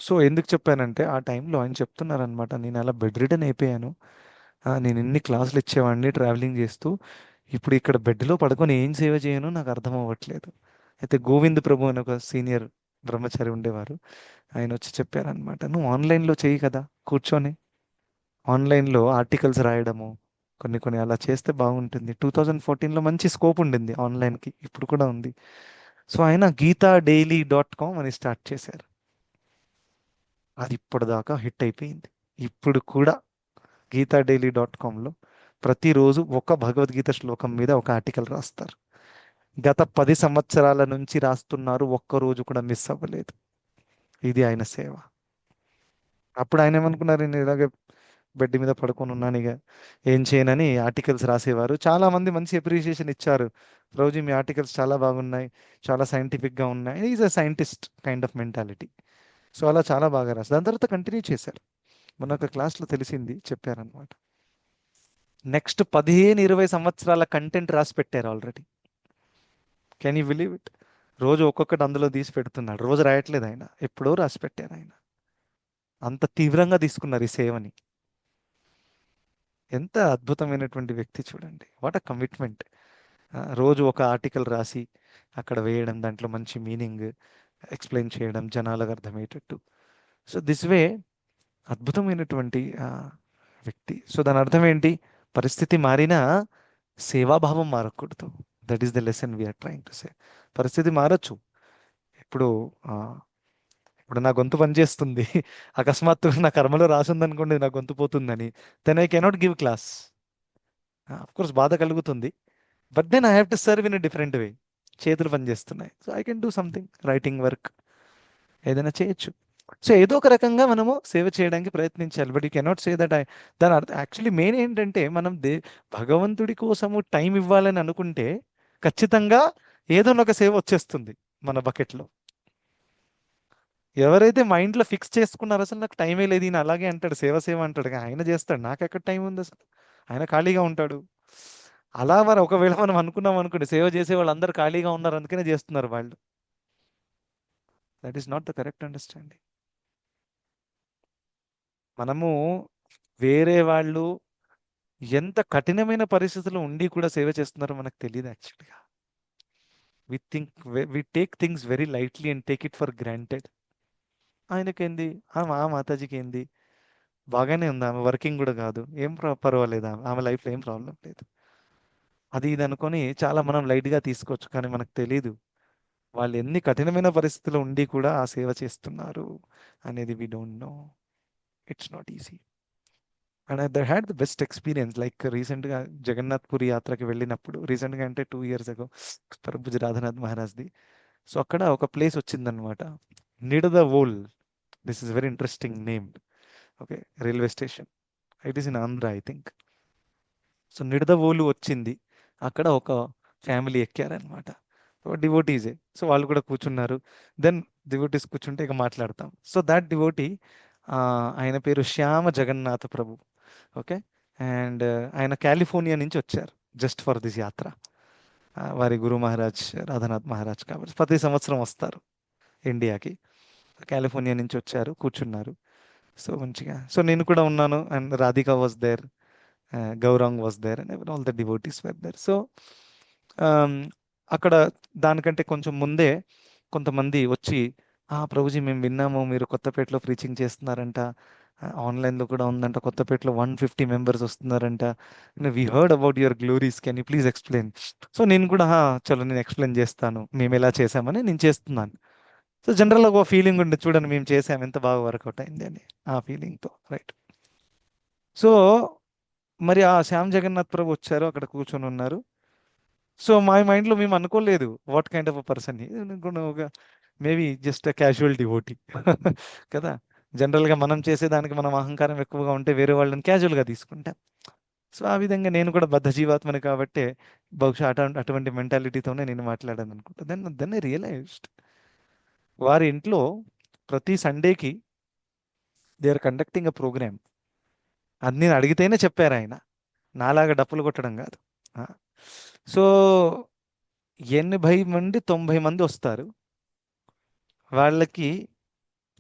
సో ఎందుకు చెప్పానంటే ఆ టైంలో ఆయన చెప్తున్నారనమాట, నేను అలా బెడ్ రిడన్ అయిపోయాను, నేను ఎన్ని క్లాసులు ఇచ్చేవాడిని ట్రావెలింగ్ చేస్తూ, ఇప్పుడు ఇక్కడ బెడ్లో పడుకొని ఏం సేవ చేయను నాకు అర్థం అవ్వట్లేదు. అయితే గోవింద్ ప్రభు అని ఒక సీనియర్ బ్రహ్మచారి ఉండేవారు, ఆయన వచ్చి చెప్పారనమాట, నువ్వు ఆన్లైన్లో చేయి కదా, కూర్చొని ఆన్లైన్లో ఆర్టికల్స్ రాయడము కొన్ని కొన్ని అలా చేస్తే బాగుంటుంది. 2014లో మంచి స్కోప్ ఉండింది ఆన్లైన్కి, ఇప్పుడు కూడా ఉంది. సో ఆయన గీతాడైలీ.com అని స్టార్ట్ చేశారు. అది ఇప్పటిదాకా హిట్ అయిపోయింది. ఇప్పుడు కూడా గీతాడైలీ.comలో ప్రతిరోజు ఒక భగవద్గీత శ్లోకం మీద ఒక ఆర్టికల్ రాస్తారు. గత 10 సంవత్సరాల నుంచి రాస్తున్నారు, ఒక్కరోజు కూడా మిస్ అవ్వలేదు. ఇది ఆయన సేవ. అప్పుడు ఆయన ఏమనుకున్నారు, నేను ఇలాగే బెడ్ మీద పడుకొని ఉన్నాను, ఇక ఏం చేయనని ఆర్టికల్స్ రాసేవారు. చాలా మంది మంచి అప్రిషియేషన్ ఇచ్చారు, రోజు మీ ఆర్టికల్స్ చాలా బాగున్నాయి, చాలా సైంటిఫిక్గా ఉన్నాయి. Is a scientist kind of mentality. So అలా చాలా బాగా రాశారు. దాని తర్వాత కంటిన్యూ చేశారు. మొన్న ఒక క్లాస్లో తెలిసింది, చెప్పారనమాట, నెక్స్ట్ 15-20 సంవత్సరాల కంటెంట్ రాసి పెట్టారు already. Can you believe it? రోజు ఒక్కొక్కటి అందులో తీసి పెడుతున్నాడు. రోజు రాయట్లేదు ఆయన, ఎప్పుడో రాసి పెట్టారు ఆయన. అంత తీవ్రంగా తీసుకున్నారు ఈ సేవని. ఎంత అద్భుతమైనటువంటి వ్యక్తి చూడండి, వాట్ అ కమిట్మెంట్. రోజు ఒక ఆర్టికల్ రాసి అక్కడ వేయడం, దాంట్లో మంచి మీనింగ్ ఎక్స్ప్లెయిన్ చేయడం, జనాలకు అర్థమయ్యేటట్టు. సో దిస్ వే అద్భుతమైనటువంటి వ్యక్తి. సో దాని అర్థం ఏంటి? పరిస్థితి మారినా సేవాభావం మారకూడదు. That is the lesson we're trying to say. పరిస్థితి మారచ్చు. ఇప్పుడు ఆ, ఇప్పుడు నా గొంతు పనిచేస్తుంది, అకస్మాత్తుగా నా కర్మలో రాసిందనుకోండి నా గొంతు పోతుందని, then I cannot give class. Of course బాధ కలుగుతుంది, but then I have to serve in a different way. చేతులు పనిచేస్తున్నాయి, so I can do something, writing work ఏదైనా చేయొచ్చు. సో ఏదో ఒక రకంగా మనము సేవ చేయడానికి ప్రయత్నించాలి. But you cannot say that దాని అర్థం యాక్చువల్లీ మెయిన్ ఏంటంటే, మనం భగవంతుడి కోసము టైం ఇవ్వాలని అనుకుంటే ఖచ్చితంగా ఏదో ఒక సేవ వచ్చేస్తుంది మన బకెట్లో. ఎవరైతే మైండ్లో ఫిక్స్ చేసుకున్నారో అసలు నాకు టైమే లేదు, ఈయన అలాగే అంటాడు, సేవ సేవ అంటాడు, కానీ ఆయన చేస్తాడు, నాకు ఎక్కడ టైం ఉంది అసలు, ఆయన ఖాళీగా ఉంటాడు. అలా మరి ఒకవేళ మనం అనుకున్నాం అనుకోండి, సేవ చేసే వాళ్ళు అందరు ఖాళీగా ఉన్నారు అందుకనే చేస్తున్నారు వాళ్ళు. That is not the correct understanding. మనము వేరే వాళ్ళు ఎంత కఠినమైన పరిస్థితుల్లో ఉండి కూడా సేవ చేస్తున్నారో మనకు తెలియదు యాక్చువల్గా. We take things very lightly and take it for granted. ఆయనకేంది, ఆ మాతాజీకి ఏంది, బాగానే ఉంది, ఆమె వర్కింగ్ కూడా కాదు, ఏం పర్వాలేదు, ఆమె లైఫ్లో ఏం ప్రాబ్లం లేదు, అది ఇది అనుకొని చాలా మనం లైట్గా తీసుకోవచ్చు. కానీ మనకు తెలీదు వాళ్ళు ఎన్ని కఠినమైన పరిస్థితుల్లో ఉండి కూడా ఆ సేవ చేస్తున్నారు అనేది. We don't know, it's not easy. And I had the best experience. Like రీసెంట్గా జగన్నాథ్ పురి యాత్రకి వెళ్ళినప్పుడు, రీసెంట్గా అంటే 2 years ago, పరభుజ రాధానాథ్ మహారాజ్ది. సో అక్కడ ఒక ప్లేస్ వచ్చిందనమాట, Nidadavolu. This is very interesting name. Okay, railway station, it is in Andhra I think. So Nidadavolu వచ్చింది, అక్కడ ఒక ఫ్యామిలీ ఎక్కారనమాట, డివోటీసే. సో వాళ్ళు కూడా కూర్చున్నారు. దెన్ డివోటీస్ కూర్చుంటే ఇక మాట్లాడతాం. సో దాట్ డివోటీ, ఆయన పేరు శ్యామ జగన్నాథ ప్రభు. ఓకే, అండ్ ఆయన కాలిఫోర్నియా నుంచి వచ్చారు జస్ట్ ఫర్ దిస్ యాత్ర. వారి గురు మహారాజ్ రాధానాథ్ మహారాజ్ కాబట్టి ప్రతి సంవత్సరం వస్తారు ఇండియాకి. కాలిఫోర్నియా నుంచి వచ్చారు, కూర్చున్నారు. సో మంచిగా, సో నేను కూడా ఉన్నాను, and Radhika was there, Gaurang was there, and all the devotees were there. So అక్కడ దానికంటే కొంచెం ముందే కొంతమంది వచ్చి, ప్రభుజీ మేము విన్నాము మీరు కొత్తపేటలో ప్రీచింగ్ చేస్తున్నారంట, ఆన్లైన్లో కూడా ఉందంట, కొత్తపేటలో 150 members వస్తున్నారంట, we heard about your glories, can you please explain. So నేను కూడా చలో నేను ఎక్స్ప్లెయిన్ చేస్తాను, మేము ఎలా చేసామని నేను చేస్తున్నాను. సో జనరల్గా ఒక ఫీలింగ్ ఉండే, చూడండి మేము చేసాము ఎంత బాగా వర్కౌట్ అయింది అని, ఆ ఫీలింగ్తో, రైట్. సో మరి ఆ శ్యామ్ జగన్నాథ్ ప్రభు వచ్చారు, అక్కడ కూర్చొని ఉన్నారు. సో మా మైండ్లో మేము అనుకోలేదు what kind of a person, ఒక maybe just a casual devotee కదా. జనరల్గా మనం చేసేదానికి మనం అహంకారం ఎక్కువగా ఉంటే వేరే వాళ్ళని క్యాజువల్గా తీసుకుంటాం. సో ఆ విధంగా నేను కూడా బద్ధ జీవాత్మని కాబట్టి బహుశా అటువంటి మెంటాలిటీతోనే నేను మాట్లాడాను అనుకుంటా. దెన్ ఐ రియలైజ్డ్, వారి ఇంట్లో ప్రతి సండేకి they are conducting a program. అది నేను అడిగితేనే చెప్పారు ఆయన, నాలాగా డప్పులు కొట్టడం కాదు. సో 80 మంది 90 మంది వస్తారు, వాళ్ళకి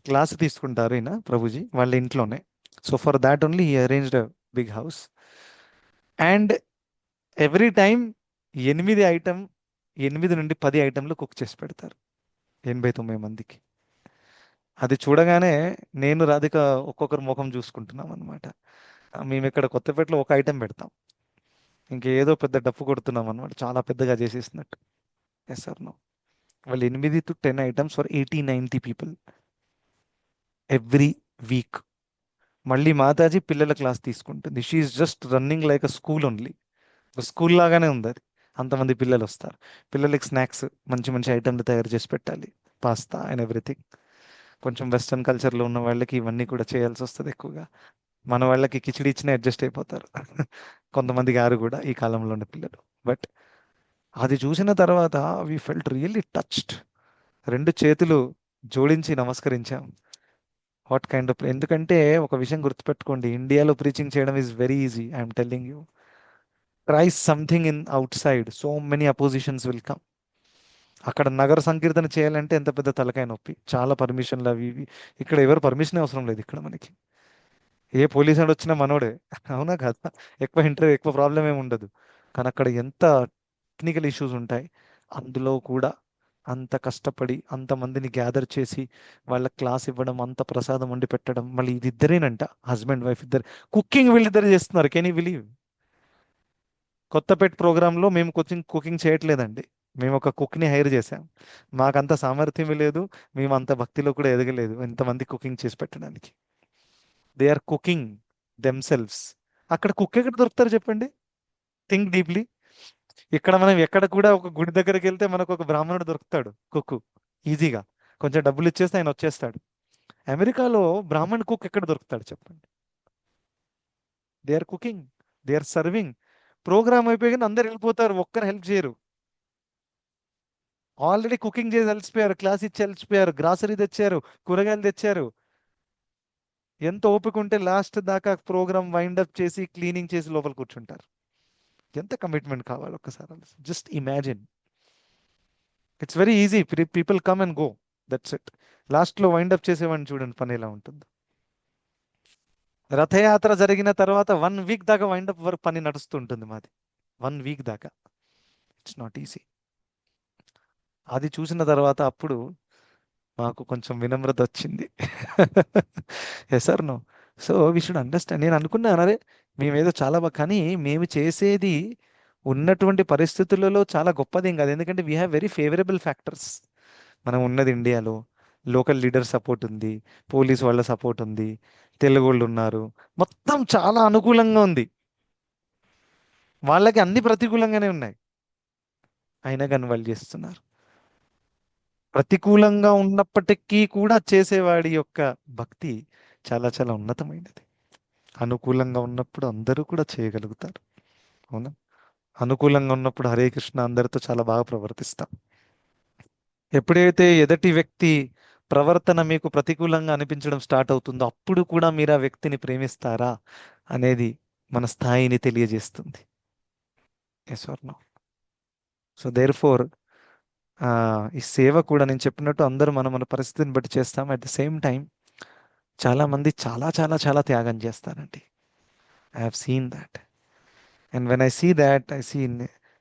క్లాస్ తీసుకుంటారు ఈయన ప్రభుజీ వాళ్ళ ఇంట్లోనే. So for that only he arranged a big house, and every time 8 నుండి 10 ఐటెంలు కుక్ చేసి పెడతారు 89 మందికి. అది చూడగానే నేను రాధిక ఒక్కొక్కరు ముఖం చూసుకుంటున్నాం అనమాట. మేము ఇక్కడ కొత్తపేటలో ఒక ఐటెం పెడతాం, ఇంకేదో పెద్ద డప్పు కొడుతున్నాం అనమాట, చాలా పెద్దగా చేసేసినట్టు. ఎస్ సార్ నో, వాళ్ళు 8 to 10 items for 80-90 people every week. మళ్ళీ మాతాజీ పిల్లల క్లాస్ తీసుకుంటుంది, she is just running like a school only. School లాగానే ఉంది అది, అంతమంది పిల్లలు వస్తారు. పిల్లలకి స్నాక్స్ మంచి మంచి ఐటెంలు తయారు చేసి పెట్టాలి, పాస్తా అండ్ ఎవ్రీథింగ్. కొంచెం వెస్ట్రన్ కల్చర్లో ఉన్న వాళ్ళకి ఇవన్నీ కూడా చేయాల్సి వస్తుంది ఎక్కువగా. మన వాళ్ళకి కిచిడి ఇచ్చినా అడ్జస్ట్ అయిపోతారు కొంతమంది గారు కూడా ఈ కాలంలో ఉన్న పిల్లలు. బట్ అది చూసిన తర్వాత వి ఫెల్ట్ రియల్లీ టచ్డ్, 2 చేతులు జోడించి నమస్కరించాం. వాట్ కైండ్ ఆఫ్, ఎందుకంటే ఒక విషయం గుర్తుపెట్టుకోండి, ఇండియాలో ప్రీచింగ్ చేయడం is very easy. I'm telling you, try something in out side, so many oppositions will come. అక్కడ నగర సంకీర్తన చేయాలంటే ఎంత పెద్ద తలకాయ నొప్పి, చాలా పర్మిషన్లు అవి ఇవి. ఇక్కడ ఎవరు పర్మిషన్ అవసరం లేదు ఇక్కడ మనకి, ఏ పోలీసు వాడు వచ్చినా మనోడే అవునా కదా, ఎక్కువ ప్రాబ్లం ఏమి ఉండదు. కానీ అక్కడ ఎంత టెక్నికల్ ఇష్యూస్ ఉంటాయి, అందులో కూడా అంత కష్టపడి అంతమందిని గ్యాదర్ చేసి వాళ్ళ క్లాస్ ఇవ్వడం, అంత ప్రసాదం వండి పెట్టడం, మళ్ళీ ఇది ఇద్దరేనంట, హస్బెండ్ వైఫ్ ఇద్దరు. కుకింగ్ వీళ్ళిద్దరు చేస్తున్నారు. Can you believe? కొత్తపేట ప్రోగ్రాంలో మేము కుకింగ్ చేయట్లేదండి. మేము ఒక కుక్ని హైర్ చేసాం. మాకంత సామర్థ్యం లేదు, మేము అంత భక్తిలో కూడా ఎదగలేదు ఇంతమంది కుకింగ్ చేసి పెట్టడానికి. They are cooking themselves. అక్కడ కుక్ ఎక్కడ దొరుకుతారు చెప్పండి? Think deeply. ఇక్కడ మనం ఎక్కడ కూడా ఒక గుడి దగ్గరికి వెళ్తే మనకు ఒక బ్రాహ్మణుడు దొరుకుతాడు కుక్ ఈజీగా, కొంచెం డబ్బులు ఇచ్చేస్తే ఆయన వచ్చేస్తాడు. అమెరికాలో బ్రాహ్మణ్ కుక్ ఎక్కడ దొరుకుతాడు చెప్పండి? They are cooking, they are serving. Programme అయిపోయి అందరు వెళ్ళిపోతారు, ఒక్కరు హెల్ప్ చేయరు. ఆల్రెడీ కుకింగ్ చేసి అలసిపోయారు, క్లాస్ ఇచ్చి అలసిపోయారు, గ్రాసరీ తెచ్చారు, కూరగాయలు తెచ్చారు. ఎంత ఓపిక ఉంటే లాస్ట్ దాకా ప్రోగ్రామ్ వైండప్ చేసి క్లీనింగ్ చేసి లోపల కూర్చుంటారు. ఎంత కమిట్మెంట్ కావాలి ఒక్కసారి. Just imagine. It's very easy, people come and go, that's it. లాస్ట్లో వైండప్ చేసేవాడిని చూడండి పని ఎలా ఉంటుంది. రథయాత్ర జరిగిన తర్వాత 1 వీక్ దాకా వైండప్ వరకు పని నడుస్తుంటుంది మాది. 1 వీక్ దాకా. It's not easy. అది చూసిన తర్వాత అప్పుడు మాకు కొంచెం వినమ్రత వచ్చింది. Yes or no? So we should understand. నేను అనుకున్నాను, అరే మేమేదో చాలా బాగా, కానీ మేము చేసేది ఉన్నటువంటి పరిస్థితులలో చాలా గొప్పదేం కాదు. ఎందుకంటే we have very favourable factors. మనం ఉన్నది ఇండియాలో, లోకల్ లీడర్ సపోర్ట్ ఉంది, పోలీస్ వాళ్ళ సపోర్ట్ ఉంది, తెలుగు వాళ్ళు ఉన్నారు, మొత్తం చాలా అనుకూలంగా ఉంది. వాళ్ళకి అన్ని ప్రతికూలంగానే ఉన్నాయి, అయినా కానీ వాళ్ళు చేస్తున్నారు. ప్రతికూలంగా ఉన్నప్పటికీ కూడా చేసేవాడి యొక్క భక్తి చాలా చాలా ఉన్నతమైనది. అనుకూలంగా ఉన్నప్పుడు అందరూ కూడా చేయగలుగుతారు. అవునా? అనుకూలంగా ఉన్నప్పుడు హరే కృష్ణ అందరితో చాలా బాగా ప్రవర్తిస్తాం. ఎప్పుడైతే ఎదుటి వ్యక్తి ప్రవర్తన మీకు ప్రతికూలంగా అనిపించడం స్టార్ట్ అవుతుందో అప్పుడు కూడా మీరు ఆ వ్యక్తిని ప్రేమిస్తారా అనేది మన స్థాయిని తెలియజేస్తుంది. Yes or no? So therefore ఈ సేవ కూడా నేను చెప్పినట్టు అందరూ మన మన పరిస్థితిని బట్టి చేస్తాం. అట్ ద సేమ్ టైం చాలా మంది చాలా చాలా చాలా త్యాగం చేస్తారండి. I have seen that. And when I see that I see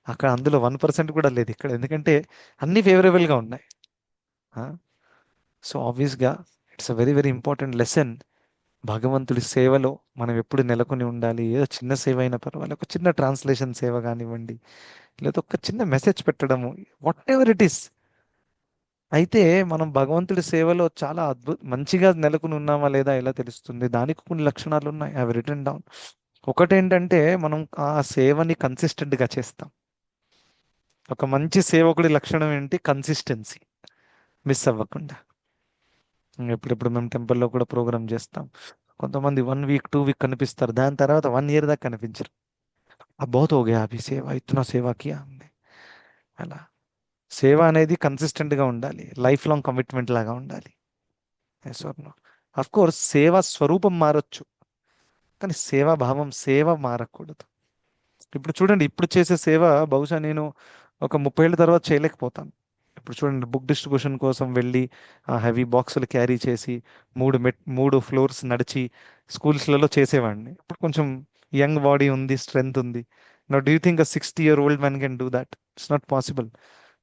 అక్కడ అందులో 1% కూడా లేదు ఇక్కడ, ఎందుకంటే అన్ని ఫేవరబుల్గా ఉన్నాయి. సో ఆబ్వియస్గా it's a very very important lesson. భగవంతుడి సేవలో మనం ఎప్పుడు నెలకొని ఉండాలి. ఏదో చిన్న సేవ అయినా పర్వాలేదు, ఒక చిన్న ట్రాన్స్లేషన్ సేవ కానివ్వండి, లేదా ఒక చిన్న మెసేజ్ పెట్టడము, వాట్ ఎవర్ ఇట్ ఈస్. అయితే మనం భగవంతుడి సేవలో చాలా మంచిగా నెలకొని ఉన్నామా లేదా ఎలా తెలుస్తుంది? దానికి కొన్ని లక్షణాలు ఉన్నాయి, అవి రిటర్న్ డౌన్. ఒకటేంటంటే మనం ఆ సేవని కన్సిస్టెంట్గా చేస్తాం. ఒక మంచి సేవకుడి లక్షణం ఏంటి? కన్సిస్టెన్సీ, మిస్ అవ్వకుండా. ఎప్పుడెప్పుడు మేము టెంపుల్లో కూడా ప్రోగ్రామ్ చేస్తాం. కొంతమంది 1 వీక్ 2 వీక్ కనిపిస్తారు, దాని తర్వాత 1 ఇయర్ దాకా కనిపించరు. अब बहुत हो गया अभी सेवा, इतना सेवा किया हमने. అలా సేవ అనేది కన్సిస్టెంట్గా ఉండాలి, లైఫ్ లాంగ్ కమిట్మెంట్ లాగా ఉండాలి. Yes or no? Of course సేవా స్వరూపం మారచ్చు, కానీ సేవా భావం, సేవ మారకూడదు. ఇప్పుడు చూడండి, ఇప్పుడు చేసే సేవ బహుశా నేను ఒక 30 ఏళ్ళ తర్వాత చేయలేకపోతాను. ఇప్పుడు చూడండి, బుక్ డిస్ట్రిబ్యూషన్ కోసం వెళ్ళి ఆ హెవీ బాక్సులు క్యారీ చేసి 3 ఫ్లోర్స్ నడిచి స్కూల్స్లలో చేసేవాడిని. ఇప్పుడు కొంచెం యంగ్ బాడీ ఉంది, స్ట్రెంగ్త్ ఉంది. No do you think a 60-year-old man can do that? It's not possible.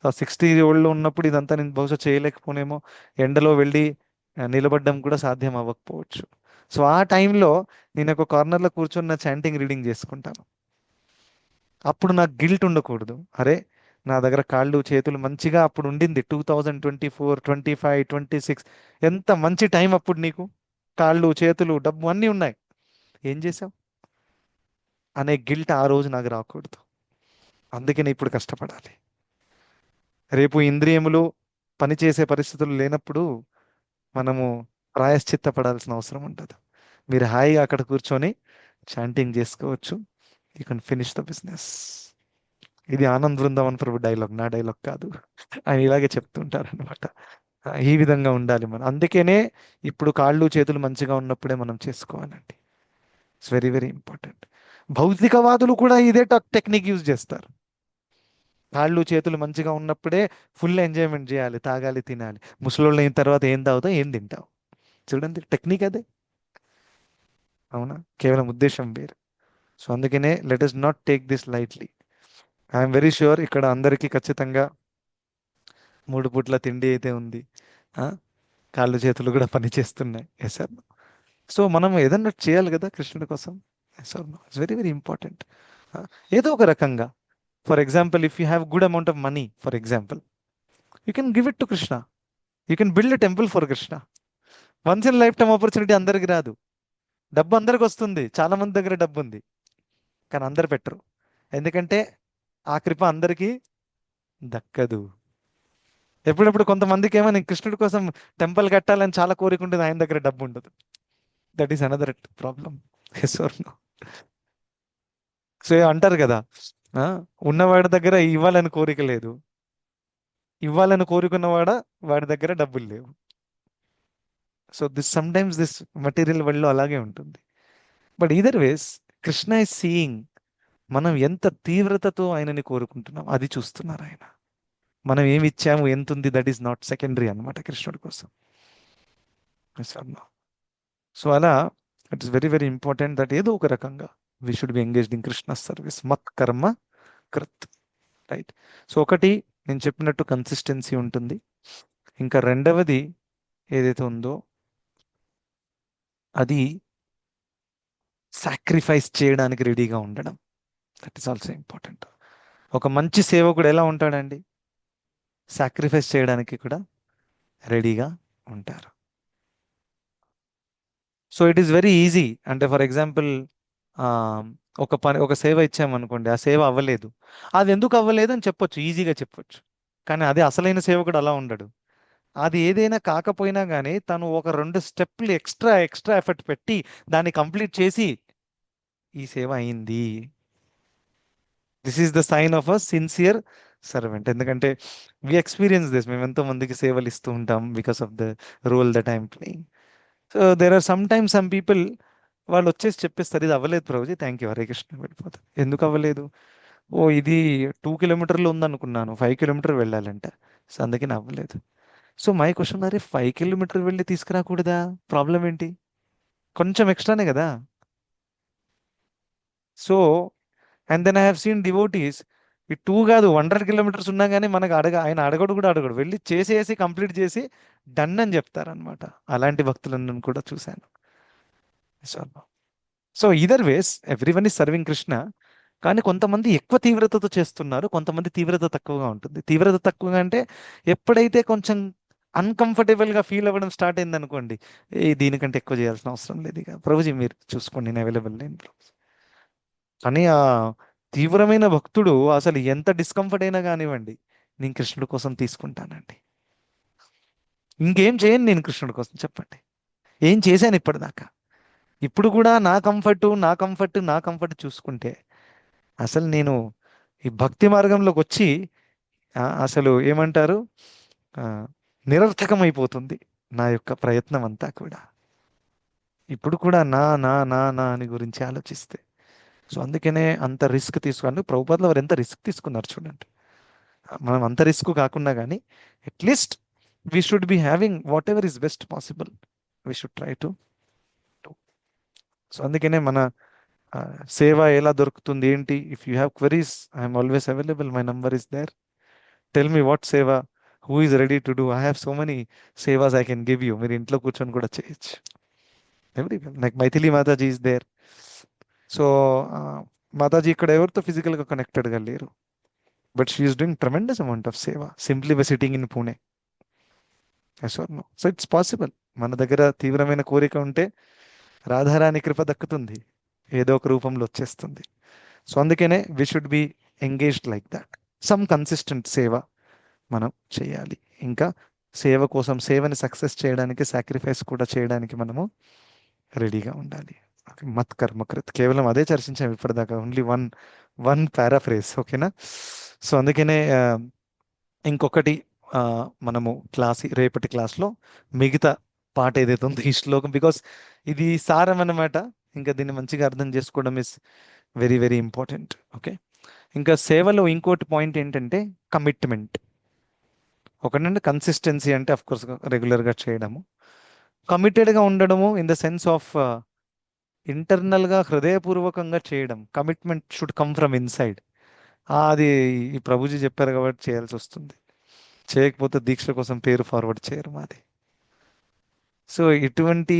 ఆ 60-year-old ఉన్నప్పుడు ఇదంతా నేను బహుశా చేయలేకపోనేమో. ఎండలో వెళ్ళి నిలబడడం కూడా సాధ్యం అవ్వకపోవచ్చు. సో ఆ టైంలో నేను ఒక కార్నర్లో కూర్చొని చాంటింగ్ రీడింగ్ చేసుకుంటాను. అప్పుడు నాకు గిల్ట్ ఉండకూడదు. అరే నా దగ్గర కాళ్ళు చేతులు మంచిగా అప్పుడు ఉండింది, 2024, 25, 26, ఎంత మంచి టైం అప్పుడు. నీకు కాళ్ళు చేతులు డబ్బు అన్నీ ఉన్నాయి, ఏం చేసావు అనే గిల్ట్ ఆ రోజు నాకు రాకూడదు. అందుకని ఇప్పుడు కష్టపడాలి. రేపు ఇంద్రియములు పనిచేసే పరిస్థితులు లేనప్పుడు మనము ప్రాయశ్చిత్త పడాల్సిన అవసరం ఉంటుంది. మీరు హాయిగా అక్కడ కూర్చొని చాంటింగ్ చేసుకోవచ్చు. You can finish the business. ఇది ఆనంద్ బృందావన్ ప్రభు డైలాగ్, నా డైలాగ్ కాదు. ఆయన ఇలాగే చెప్తుంటారు అనమాట. ఈ విధంగా ఉండాలి మనం. అందుకనే ఇప్పుడు కాళ్ళు చేతులు మంచిగా ఉన్నప్పుడే మనం చేసుకోవాలండి. It's very very important. భౌతికవాదులు కూడా ఇదే టెక్నిక్ యూజ్ చేస్తారు. కాళ్ళు చేతులు మంచిగా ఉన్నప్పుడే ఫుల్ ఎంజాయ్మెంట్ చేయాలి, తాగాలి, తినాలి. ముసలోళ్ళు అయిన తర్వాత ఏం తాగుతావు, ఏం తింటావు? చూడండి, టెక్నిక్ అదే. అవునా? కేవలం ఉద్దేశం వేరు. సో అందుకనే let us not take this lightly. I'm very sure ఇక్కడ అందరికీ ఖచ్చితంగా 3 పూట్ల తిండి అయితే ఉంది. ఆ, కాళ్ళు చేతులు కూడా పని చేస్తున్నాయి. Yes sir. సో మనం ఏదన్నా చేయాలి కదా కృష్ణుడి కోసం. Yes sir. It's very very important. ఏదో ఒక రకంగా, for example if you have good amount of money, for example, you can give it to Krishna. You can build a temple for Krishna. Once in lifetime opportunity అందరికి రాదు. డబ్బు అందరికి వస్తుంది, చాలా మంది దగ్గర డబ్బు ఉంది, కానీ అందరు పెట్టరు. ఎందుకంటే ఆ కృప అందరికీ దక్కదు. ఎప్పుడప్పుడు కొంతమందికి ఏమో నేను కృష్ణుడి కోసం టెంపుల్ కట్టాలని చాలా కోరిక ఉంటుంది, ఆయన దగ్గర డబ్బు ఉండదు. That is another problem. So అంటారు కదా, ఆ, ఉన్నవాడి దగ్గర ఇవ్వాలని కోరిక లేదు, ఇవ్వాలని కోరుకున్నవాడ వాడి దగ్గర డబ్బులు లేవు. సో దిస్ మెటీరియల్ వరల్డ్ లో అలాగే ఉంటుంది. But either ways Krishna is seeing మనం ఎంత తీవ్రతతో ఆయనని కోరుకుంటున్నాం అది చూస్తున్నారు ఆయన. మనం ఏమి ఇచ్చాము, ఎంత ఉంది, దట్ ఈస్ నాట్ సెకండరీ అనమాట కృష్ణుడి కోసం. సో అలా it is very very important that ఏదో ఒక రకంగా we should be engaged in Krishna service. మత్ కర్మ కృత్. రైట్. సో ఒకటి నేను చెప్పినట్టు కన్సిస్టెన్సీ ఉంటుంది. ఇంకా రెండవది ఏదైతే ఉందో అది సాక్రిఫైస్ చేయడానికి రెడీగా ఉండడం. That is also important. ఒక మంచి సేవకుడు ఎలా ఉంటాడండి? సాక్రిఫైస్ చేయడానికి కూడా రెడీగా ఉంటారు. So it is very easy. అంటే ఫర్ ఎగ్జాంపుల్ ఒక సేవ ఇచ్చామనుకోండి, ఆ సేవ అవ్వలేదు, అది ఎందుకు అవ్వలేదు అని చెప్పొచ్చు, ఈజీగా చెప్పొచ్చు. కానీ అదే అసలైన సేవకుడు అలా ఉండడు. అది ఏదైనా కాకపోయినా కానీ తను ఒక 2 స్టెప్లు ఎక్స్ట్రా ఎఫర్ట్ పెట్టి దాన్ని కంప్లీట్ చేసి ఈ సేవ అయింది. This is the sign of a sincere servant. ఎందుకంటే వి ఎక్స్పీరియన్స్ దిస్. మేము ఎంతో మందికి సేవలు ఇస్తూ ఉంటాం because of the role that I'm playing. So there are sometimes some people వాళ్ళు వచ్చేసి చెప్పేస్తారు, ఇది అవ్వలేదు ప్రభుజీ, థ్యాంక్ యూ, హరే కృష్ణ, వెళ్ళిపోతారు. ఎందుకు అవ్వలేదు? ఓ ఇది 2 కిలోమీటర్లు ఉందనుకున్నాను, 5 కిలోమీటర్ వెళ్ళాలంట, సో అందుకని అవ్వలేదు. సో మై క్వశ్చన్, అరే 5 కిలోమీటర్ వెళ్ళి తీసుకురాకూడదా? ప్రాబ్లం ఏంటి? కొంచెం ఎక్స్ట్రానే కదా. So and then I have seen devotees, ఈ 2 కాదు 100 కిలోమీటర్స్ ఉన్నా కానీ మనకు ఆయన అడగడు కూడా అడగడు, వెళ్ళి చేసేసి కంప్లీట్ చేసి డన్ అని చెప్తారనమాట. అలాంటి భక్తులను కూడా చూశాను. So either ways every one is serving Krishna. కానీ కొంతమంది ఎక్కువ తీవ్రతతో చేస్తున్నారు, కొంతమంది తీవ్రత తక్కువగా ఉంటుంది. తీవ్రత తక్కువగా అంటే ఎప్పుడైతే కొంచెం అన్కంఫర్టబుల్గా ఫీల్ అవ్వడం స్టార్ట్ అయింది అనుకోండి, దీనికంటే ఎక్కువ చేయాల్సిన అవసరం లేదు, ఇక ప్రభుజీ మీరు చూసుకోండి, నేను అవైలబుల్ లేను ప్రభు. కానీ ఆ తీవ్రమైన భక్తుడు అసలు ఎంత డిస్కంఫర్ట్ అయినా కానివ్వండి, నేను కృష్ణుడి కోసం తీసుకుంటానండి, ఇంకేం చేయను నేను కృష్ణుడి కోసం. చెప్పండి, ఏం చేశాను ఇప్పటిదాకా? ఇప్పుడు కూడా నా కంఫర్ట్ చూసుకుంటే అసలు నేను ఈ భక్తి మార్గంలోకి వచ్చి అసలు ఏమంటారు, నిరర్థకమైపోతుంది నా యొక్క ప్రయత్నం అంతా కూడా. ఇప్పుడు కూడా నా నా నా నా అని గురించి ఆలోచిస్తే. సో అందుకనే అంత రిస్క్ తీసుకున్నాను. ప్రభుపాదుల వారు ఎంత రిస్క్ తీసుకున్నారు చూడండి. మనం అంత రిస్క్ కాకుండా కానీ at least we should be having whatever is best possible, we should try to. So అందుకనే మన సేవ ఎలా దొరుకుతుంది ఏంటి? If you have queries, I'm always available, my number is there. Tell me what seva, who is ready to do. I have so many sevas I can give you. మీరు ఇంట్లో కూర్చొని కూడా చేయొచ్చు. Every like Maithili Mataji is there. So Mataji ఇక్కడ ఎవరితో ఫిజికల్గా కనెక్టెడ్గా లేరు, but she is doing tremendous amount of seva simply by sitting in Pune. Yes or no? So it's possible. మన దగ్గర తీవ్రమైన కోరిక ఉంటే రాధారాణి కృప దక్కుతుంది, ఏదో ఒక రూపంలో వచ్చేస్తుంది. సో అందుకనే we should be engaged like that. Some consistent సేవ మనం చేయాలి. ఇంకా సేవ కోసం, సేవని సక్సెస్ చేయడానికి సాక్రిఫైస్ కూడా చేయడానికి మనము రెడీగా ఉండాలి. మత్ కర్మకృత్, కేవలం అదే చర్చించాం ఇప్పటిదాకా, ఓన్లీ వన్ పారాఫ్రేజ్. ఓకేనా? సో అందుకనే ఇంకొకటి మనము రేపటి క్లాస్లో మిగతా పాట ఏదైతే ఉందో ఈ శ్లోకం, బికాస్ ఇది సారం అన్నమాట, ఇంకా దీన్ని మంచిగా అర్థం చేసుకోవడం is very very important. Okay, ఇంకా సేవలో ఇంకోటి పాయింట్ ఏంటంటే కమిట్మెంట్. ఒకటంటే కన్సిస్టెన్సీ, అంటే అఫ్ కోర్స్ రెగ్యులర్గా చేయడము, కమిటెడ్గా ఉండడము ఇన్ ద సెన్స్ ఆఫ్ ఇంటర్నల్గా హృదయపూర్వకంగా చేయడం. Commitment should come from inside. అది ఈ ప్రభుజీ చెప్పారు కాబట్టి చేయాల్సి వస్తుంది. చేయకపోతే దీక్ష కోసం పేరు ఫార్వర్డ్ చేయరు మాది. సో ఇటువంటి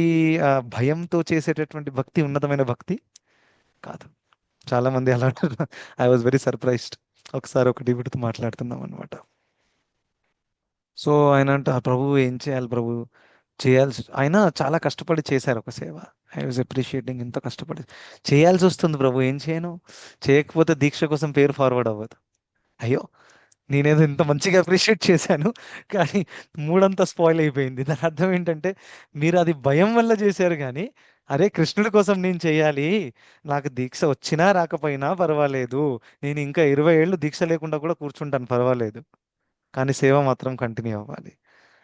భయంతో చేసేటటువంటి భక్తి ఉన్నతమైన భక్తి కాదు. చాలా మంది అలా అంటారు. I was very surprised. ఒకసారి ఒక డివిడితో మాట్లాడుతున్నాం అనమాట. సో ఆయన అంట, ప్రభు ఏం చేయాలి ప్రభు, చేయాల్సి, ఆయన చాలా కష్టపడి చేశారు ఒక సేవ. ఐ వాజ్ అప్రిషియేటింగ్, ఎంతో కష్టపడి చేయాల్సి వస్తుంది ప్రభు, ఏం చేయను, చేయకపోతే దీక్ష కోసం పేరు ఫార్వర్డ్ అవ్వదు. అయ్యో, నేనేదో ఇంత మంచిగా అప్రిషియేట్ చేశాను, కానీ మూడంతా స్పాయిల్ అయిపోయింది. దాని అర్థం ఏంటంటే మీరు అది భయం వల్ల చేశారు, కానీ అరే కృష్ణుడి కోసం నేను చేయాలి, నాకు దీక్ష వచ్చినా రాకపోయినా పర్వాలేదు, నేను ఇంకా 20 ఏళ్ళు దీక్ష లేకుండా కూడా కూర్చుంటాను పర్వాలేదు, కానీ సేవ మాత్రం కంటిన్యూ అవ్వాలి.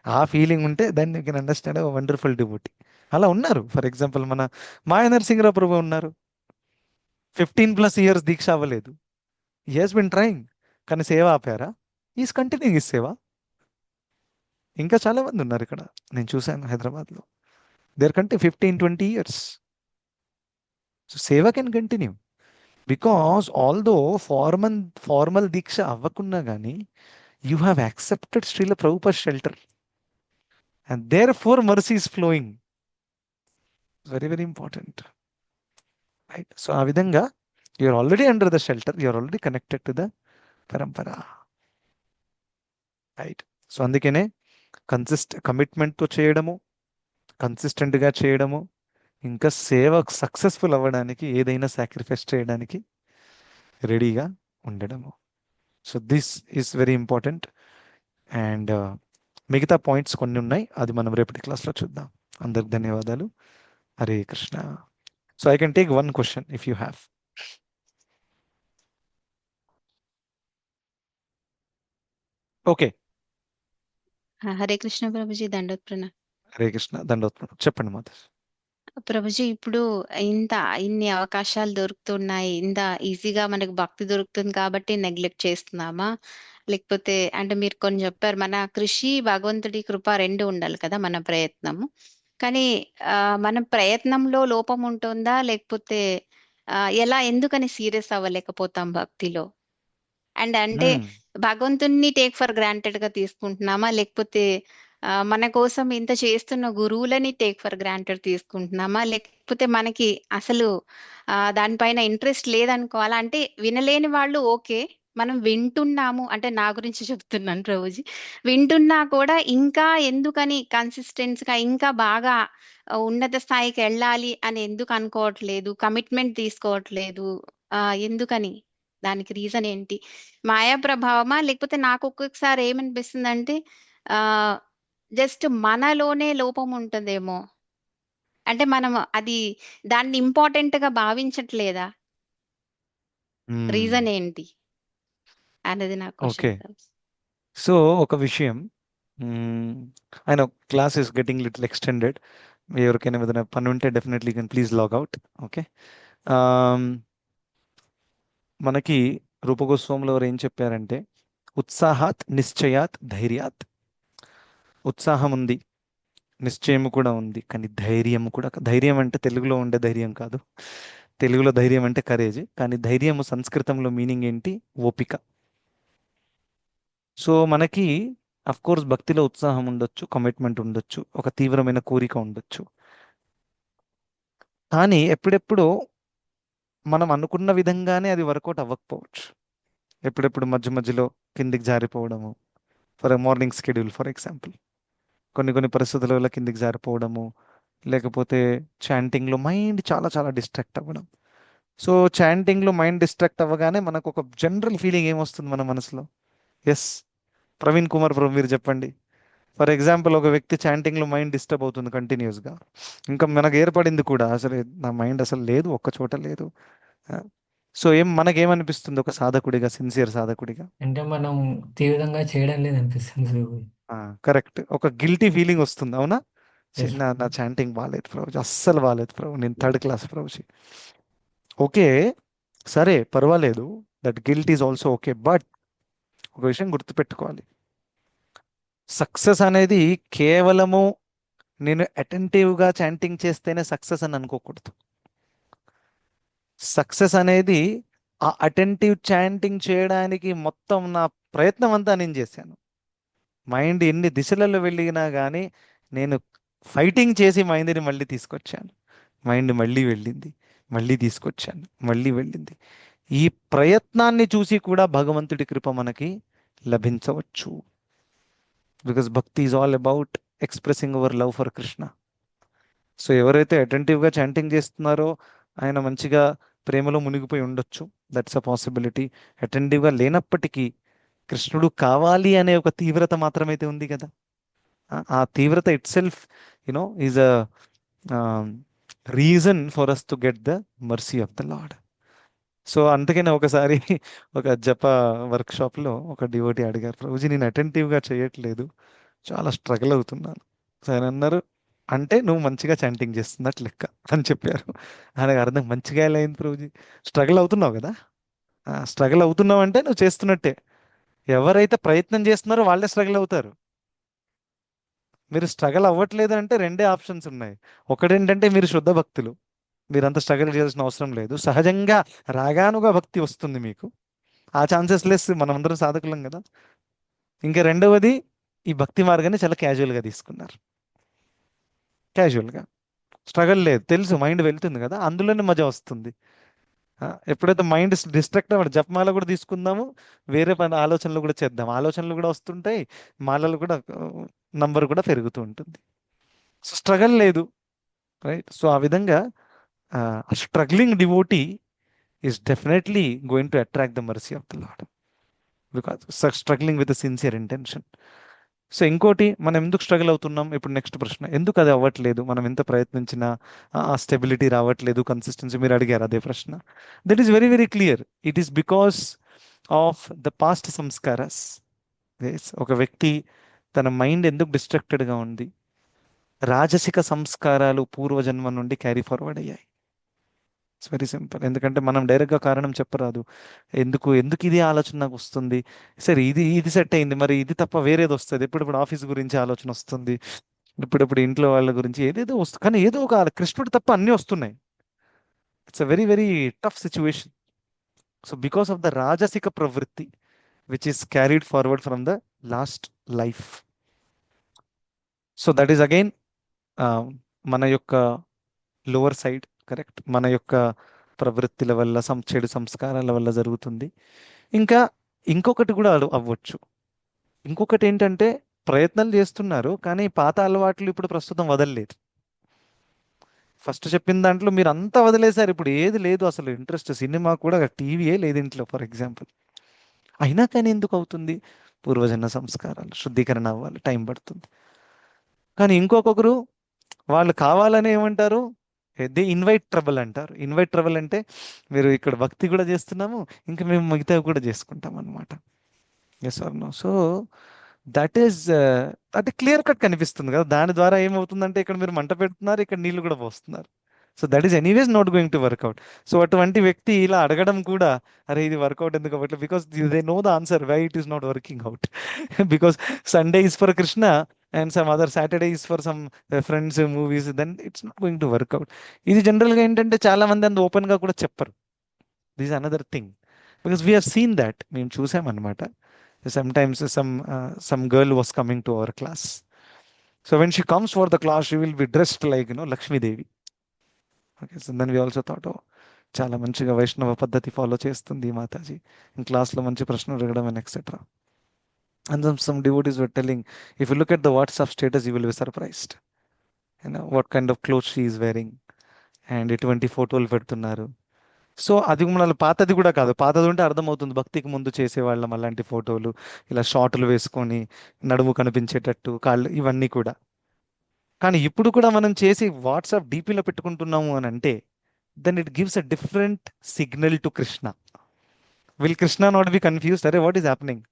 ఆ ఫీలింగ్ ఉంటే then you can understand wonderful devotee. అలా ఉన్నారు. ఫర్ ఎగ్జాంపుల్ మన మాయ నరసింహరావు ప్రభు ఉన్నారు. 15+ ఇయర్స్ దీక్ష అవ్వలేదు. హీ హాస్ బిన్ ట్రైంగ్, కానీ సేవ ఆపారా? ఈస్ కంటిన్యూయింగ్ ఇస్ సేవ. ఇంకా చాలా మంది ఉన్నారు ఇక్కడ, నేను చూశాను హైదరాబాద్లో. దేర్ కంటే 15-20 years. So seva can continue because although formal diksha అవ్వకున్నా కానీ you have accepted Srila Prabhupad shelter and therefore mercy is flowing. Very very important, right? So ఆ విధంగా you're already under the shelter, you're already connected to the parampara, right? So అందుకనే కమిట్మెంట్తో చేయడము, కన్సిస్టెంట్గా చేయడము, ఇంకా సేవ సక్సెస్ఫుల్ అవ్వడానికి ఏదైనా సాక్రిఫైస్ చేయడానికి రెడీగా ఉండడము. So this is very important. And మిగతా పాయింట్స్ కొన్ని ఉన్నాయి, అది మనం రేపటి క్లాస్లో చూద్దాం. అందరికి ధన్యవాదాలు. Hare Krishna. So I can take one question if you have. Okay.
Hare Krishna Prabhuji, దండోత్ ప్రణామం.
హరే కృష్ణ, దండోత్పన్నం. చెప్పండి మాత.
ప్రభుజీ, ఇప్పుడు ఇన్ని అవకాశాలు దొరుకుతున్నాయి, ఇంత ఈజీగా మనకు భక్తి దొరుకుతుంది కాబట్టి నెగ్లెక్ట్ చేస్తున్నామా? లేకపోతే అంటే మీరు కొన్ని చెప్పారు, మన కృషి భగవంతుడి కృప రెండు ఉండాలి కదా, మన ప్రయత్నము. కానీ మన ప్రయత్నంలో లోపం ఉంటుందా, లేకపోతే ఎలా ఎందుకని సీరియస్ అవ్వలేకపోతాం భక్తిలో? అంటే భగవంతుణ్ణి టేక్ ఫర్ గ్రాంటెడ్ గా తీసుకుంటున్నామా, లేకపోతే మన కోసం ఇంత చేస్తున్న గురువులని టేక్ ఫర్ గ్రాంటెడ్ తీసుకుంటున్నామా, లేకపోతే మనకి అసలు దానిపైన ఇంట్రెస్ట్ లేదనుకోవాలా? అంటే వినలేని వాళ్ళు ఓకే, మనం వింటున్నాము అంటే, నా గురించి చెప్తున్నాను ప్రభుజీ, వింటున్నా కూడా ఇంకా ఎందుకని కన్సిస్టెన్సీగా ఇంకా బాగా ఉన్నత స్థాయికి వెళ్ళాలి అని ఎందుకు అనుకోవట్లేదు, కమిట్మెంట్ తీసుకోవట్లేదు? ఎందుకని? దానికి రీజన్ ఏంటి? మాయా ప్రభావమా, లేకపోతే నాకు ఒక్కొక్కసారి ఏమనిపిస్తుందంటే జస్ట్ మనలోనే లోపం ఉంటుందేమో, అంటే మనం అది దాన్ని ఇంపార్టెంట్ గా భావించట్లేదా? రీజన్ ఏంటి అనేది నా
ఓకే.
క్వశ్చన్.
సో ఒక విషయం, ఆయన class is getting little extended. ఎవరికైనా ఏదైనా పని ఉంటే definitely can please log out. Okay. మనకి రూపగోస్వాములు వారు ఏం చెప్పారంటే, ఉత్సాహాత్ నిశ్చయాత్ ధైర్యాత్. ఉత్సాహం ఉంది, నిశ్చయము కూడా ఉంది, కానీ ధైర్యం కూడా. ధైర్యం అంటే తెలుగులో ఉండే ధైర్యం కాదు, తెలుగులో ధైర్యం అంటే కరేజ్, కానీ ధైర్యము సంస్కృతంలో మీనింగ్ ఏంటి? ఓపిక. సో మనకి అఫ్ కోర్స్ భక్తిలో ఉత్సాహం ఉండొచ్చు, కమిట్మెంట్ ఉండొచ్చు, ఒక తీవ్రమైన కోరిక ఉండొచ్చు, కానీ ఎప్పుడెప్పుడో మనం అనుకున్న విధంగానే అది వర్కౌట్ అవ్వకపోవచ్చు. ఎప్పుడెప్పుడు మధ్య మధ్యలో కిందికి జారిపోవడము, for morning schedule for example, కొన్ని పరిస్థితుల వల్ల కిందికి జారిపోవడము, లేకపోతే చాంటింగ్లో మైండ్ చాలా చాలా డిస్ట్రాక్ట్ అవ్వడం. సో చాంటింగ్లో మైండ్ డిస్ట్రాక్ట్ అవ్వగానే మనకు ఒక జనరల్ ఫీలింగ్ ఏమొస్తుంది మన మనసులో? ఎస్, ప్రవీణ్ కుమార్ ప్రభు మీరు చెప్పండి. ఫర్ ఎగ్జాంపుల్, ఒక వ్యక్తి చాంటింగ్లో మైండ్ డిస్టర్బ్ అవుతుంది కంటిన్యూస్గా, ఇంకా మనకు ఏర్పడింది కూడా అసలు నా మైండ్ అసలు లేదు, ఒక్క చోట లేదు. సో మనకేమనిపిస్తుంది ఒక సాధకుడిగా, సిన్సియర్ సాధకుడిగా?
అంటే మనం తీవ్రంగా చేయడం లేదు అనిపిస్తుంది గురువు.
కరెక్ట్, ఒక గిల్టీ ఫీలింగ్ వస్తుంది, అవునా?
Yes.
నా చాంటింగ్ బాగాలేదు ప్రభుజీ, అస్సలు బాగాలేదు ప్రభు, నేను 3rd క్లాస్ ప్రభుజీ. ఓకే, సరే పర్వాలేదు, that guilt is also okay. But ఒక విషయం గుర్తుపెట్టుకోవాలి, సక్సెస్ అనేది కేవలము నేను అటెంటివ్గా చాంటింగ్ చేస్తేనే సక్సెస్ అని అనుకోకూడదు. సక్సెస్ అనేది ఆ అటెంటివ్ చాంటింగ్ చేయడానికి మొత్తం నా ప్రయత్నం అంతా నేను చేశాను. మైండ్ ఎన్ని దిశలలో వెళ్ళినా కానీ నేను ఫైటింగ్ చేసి మైండ్ని మళ్ళీ తీసుకొచ్చాను. మైండ్ మళ్ళీ వెళ్ళింది, మళ్ళీ తీసుకొచ్చాను, మళ్ళీ వెళ్ళింది. ఈ ప్రయత్నాన్ని చూసి కూడా భగవంతుడి కృప మనకి లభించవచ్చు. బికాస్ భక్తి is all about expressing hour love for Krishna. So ఎవరైతే అటెంటివ్గా చాంటింగ్ చేస్తున్నారో ఆయన మంచిగా ప్రేమలో మునిగిపోయి ఉండొచ్చు. That's a possibility. అటెంటివ్గా లేనప్పటికీ కృష్ణుడు కావాలి అనే ఒక తీవ్రత మాత్రమైతే ఉంది కదా, ఆ తీవ్రత itself you know is a reason for us to get the mercy of the Lord. So అందుకనే ఒకసారి ఒక జప వర్క్షాప్లో ఒక డివోటీ అడిగారు, ప్రభుజీ నేను అటెంటివ్గా చేయట్లేదు, చాలా స్ట్రగుల్ అవుతున్నాను. సో ఆయన అన్నారు, అంటే నువ్వు మంచిగా చాంటింగ్ చేస్తున్నట్టు లెక్క అని చెప్పారు. ఆయనకు అర్థం, మంచిగా ఎలా అయింది ప్రభుజీ? స్ట్రగుల్ అవుతున్నావు కదా, స్ట్రగుల్ అవుతున్నావు అంటే నువ్వు చేస్తున్నట్టే. ఎవరైతే ప్రయత్నం చేస్తున్నారో వాళ్ళే స్ట్రగుల్ అవుతారు. మీరు స్ట్రగుల్ అవ్వట్లేదు అంటే రెండే ఆప్షన్స్ ఉన్నాయి. ఒకటేంటంటే మీరు శుద్ధ భక్తులు, మీరంతా స్ట్రగుల్ చేయాల్సిన అవసరం లేదు, సహజంగా రాగానుగా భక్తి వస్తుంది మీకు, ఆ ఛాన్సెస్ లెస్, మనమందరం సాధకులం కదా. ఇంకా రెండవది, ఈ భక్తి మార్గాన్ని చాలా క్యాజువల్గా తీసుకున్నారు. క్యాజువల్గా స్ట్రగల్ లేదు, తెలుసు మైండ్ వెళ్తుంది కదా, అందులోనే మజా వస్తుంది. ఎప్పుడైతే మైండ్ డిస్ట్రాక్ట్ అవ్వడం, జపమాల కూడా తీసుకుందాము, వేరే పని ఆలోచనలు కూడా చేద్దాం, ఆలోచనలు కూడా వస్తుంటాయి, మాలలు కూడా నంబర్ కూడా పెరుగుతూ ఉంటుంది. సో స్ట్రగల్ లేదు, రైట్. సో ఆ విధంగా struggling devotee is definitely going to attract the mercy of the lord, because struggling with sincere intention. So ఇంకోటి, మనం ఎందుకు స్ట్రగుల్ అవుతున్నాం? ఇప్పుడు నెక్స్ట్ ప్రశ్న, ఎందుకు అది అవ్వట్లేదు? మనం ఎంత ప్రయత్నించినా ఆ స్టెబిలిటీ రావట్లేదు, కన్సిస్టెన్సీ. మీరు అడిగారు అదే ప్రశ్న. That is very very clear. It is because of the past sanskaras. ఒక వ్యక్తి తన మైండ్ ఎందుకు డిస్ట్రాక్టెడ్గా ఉంది? రాజసిక సంస్కారాలు పూర్వజన్మ నుండి క్యారీ ఫార్వర్డ్ అయ్యాయి. It's very simple. ఎందుకంటే మనం డైరెక్ట్గా కారణం చెప్పరాదు. ఎందుకు ఎందుకు ఇది ఆలోచన నాకు వస్తుంది, సరే ఇది ఇది సెట్ అయింది, మరి ఇది తప్ప వేరేది వస్తుంది. ఇప్పుడు ఆఫీస్ గురించి ఆలోచన వస్తుంది, ఇప్పుడు ఇంట్లో వాళ్ళ గురించి ఏదేదో వస్తుంది, కానీ ఏదో ఒక కృష్ణుడు తప్ప అన్నీ వస్తున్నాయి. It's a very very tough situation. So because of the rajasika pravritti which is carried forward from the last life. So that is again మన యొక్క లోవర్ సైడ్, కరెక్ట్, మన యొక్క ప్రవృత్తిల వల్ల, చెడు సంస్కారాల వల్ల జరుగుతుంది. ఇంకా ఇంకొకటి కూడా అవ్వచ్చు. ఇంకొకటి ఏంటంటే, ప్రయత్నాలు చేస్తున్నారు కానీ పాత అలవాట్లు ఇప్పుడు ప్రస్తుతం వదలలేదు. ఫస్ట్ చెప్పిన దాంట్లో మీరు అంతా వదిలేశారు, ఇప్పుడు ఏది లేదు అసలు ఇంట్రెస్ట్, సినిమా కూడా, టీవీయే లేదు ఇంట్లో ఫర్ ఎగ్జాంపుల్. అయినా కానీ ఎందుకు అవుతుంది? పూర్వజన్మ సంస్కారాలు శుద్ధీకరణ అవ్వాలి, టైం పడుతుంది. కానీ ఇంకొకరు వాళ్ళు కావాలని ఏమంటారు, దే ఇన్వైట్ ట్రబుల్ అంటారు. ఇన్వైట్ ట్రబుల్ అంటే, మీరు ఇక్కడ భక్తి కూడా చేస్తున్నాము, ఇంకా మేము మిగతా కూడా చేసుకుంటాం అనమాట. Yes or no? So that is అంటే క్లియర్ కట్ కనిపిస్తుంది కదా. దాని ద్వారా ఏమవుతుందంటే, ఇక్కడ మీరు మంట పెడుతున్నారు, ఇక్కడ నీళ్లు కూడా పోస్తున్నారు. So that is anyways not going to work out. So అటువంటి వ్యక్తి ఇలా అడగడం కూడా, అరే ఇది వర్కౌట్ ఎందుకు అవ్వట్లేదు? Because they know the answer why it is not working out. Because Sunday is for Krishna and some other Saturday is for some friends, movies, then it's not going to work out. ఇది జనరల్గా ఏంటంటే చాలా మంది అంత ఓపెన్గా కూడా చెప్పరు. This another thing, because we have seen that. మేము చూసామన్నమాట. Sometimes some girl was coming to our class. So when she comes for the class, she will be dressed like, Lakshmi Devi. Okay, so then we also thought, oh, చాలా మంచిగా వైష్ణవ పద్ధతి follow చేస్తుంది మాతాజీ, క్లాస్లో మంచి ప్రశ్నలు అడగడం and etcetera. And some devotees were telling, if you look at the WhatsApp status, you will be surprised. What kind of clothes she is wearing and ఎటువంటి ఫోటోలు పెడుతున్నారు. సో అది మన పాతది కూడా కాదు, పాతది ఉంటే అర్థమవుతుంది, భక్తికి ముందు చేసేవాళ్ళం అలాంటి ఫోటోలు, ఇలా షార్ట్లు వేసుకొని నడుము కనిపించేటట్టు, కాళ్ళు, ఇవన్నీ కూడా. కానీ ఇప్పుడు కూడా మనం చేసి వాట్సాప్ డీపీలో పెట్టుకుంటున్నాము అని అంటే, then it gives a different signal to Krishna. Will Krishna not be confused, అరే వాట్ ఈస్ హ్యాపెనింగ్?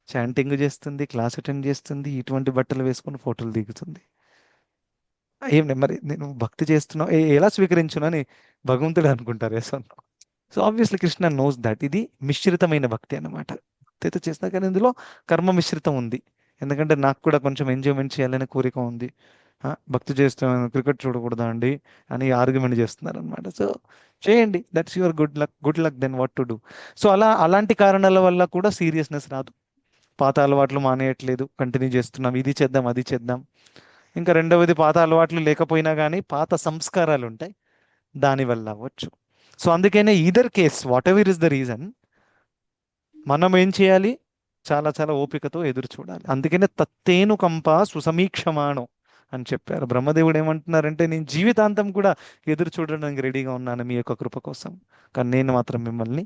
చాంటింగ్ చేస్తుంది, క్లాస్ అటెండ్ చేస్తుంది, ఇటువంటి బట్టలు వేసుకొని ఫోటోలు దిగుతుంది. ఏం మరి నేను భక్తి చేస్తున్నా, ఎలా స్వీకరించును అని భగవంతుడు అనుకుంటారు. So obviously Krishna knows that ఇది మిశ్రితమైన భక్తి అన్నమాట. భక్తి అయితే చేస్తున్నా కానీ ఇందులో కర్మ మిశ్రితం ఉంది. ఎందుకంటే నాకు కూడా కొంచెం ఎంజాయ్మెంట్ చేయాలనే కోరిక ఉంది. భక్తి చేస్తున్నాను, క్రికెట్ చూడకూడదా అండి అని ఆర్గ్యుమెంట్ చేస్తున్నారు అనమాట. సో చేయండి, that's your good luck then what to do. So అలాంటి కారణాల వల్ల కూడా సీరియస్నెస్ రాదు. పాత అలవాట్లు మానేయట్లేదు, కంటిన్యూ చేస్తున్నాం, ఇది చేద్దాం అది చేద్దాం. ఇంకా రెండవది పాత అలవాట్లు లేకపోయినా కానీ పాత సంస్కారాలు ఉంటాయి, దానివల్ల అవ్వచ్చు. సో అందుకనే either case what ever is the reason, మనం ఏం చేయాలి, చాలా చాలా ఓపికతో ఎదురు చూడాలి. అందుకనే తత్తేను కంప సుసమీక్షమాణం అని చెప్పారు. బ్రహ్మదేవుడు ఏమంటున్నారంటే, నేను జీవితాంతం కూడా ఎదురు చూడడానికి రెడీగా ఉన్నాను మీ యొక్క కృప కోసం, కానీ నేను మాత్రం మిమ్మల్ని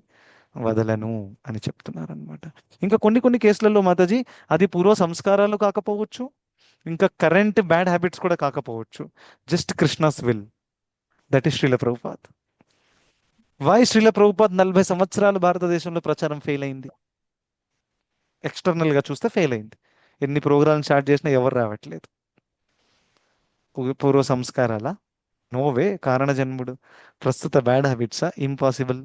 వదలను అని చెప్తున్నారు అనమాట. ఇంకా కొన్ని కొన్ని కేసులలో మాతాజీ అది పూర్వ సంస్కారాలు కాకపోవచ్చు, ఇంకా కరెంట్ బ్యాడ్ హ్యాబిట్స్ కూడా కాకపోవచ్చు, just Krishna's will. That is Srila Prabhupad. Why Srila Prabhupad 40 సంవత్సరాలు భారతదేశంలో ప్రచారం ఫెయిల్ అయింది? ఎక్స్టర్నల్గా చూస్తే ఫెయిల్ అయింది. ఎన్ని ప్రోగ్రామ్ స్టార్ట్ చేసినా ఎవరు రావట్లేదు. పూర్వ సంస్కారాల నోవే, కారణ జన్ముడు, ప్రస్తుత బ్యాడ్ హ్యాబిట్సా? ఇంపాసిబుల్.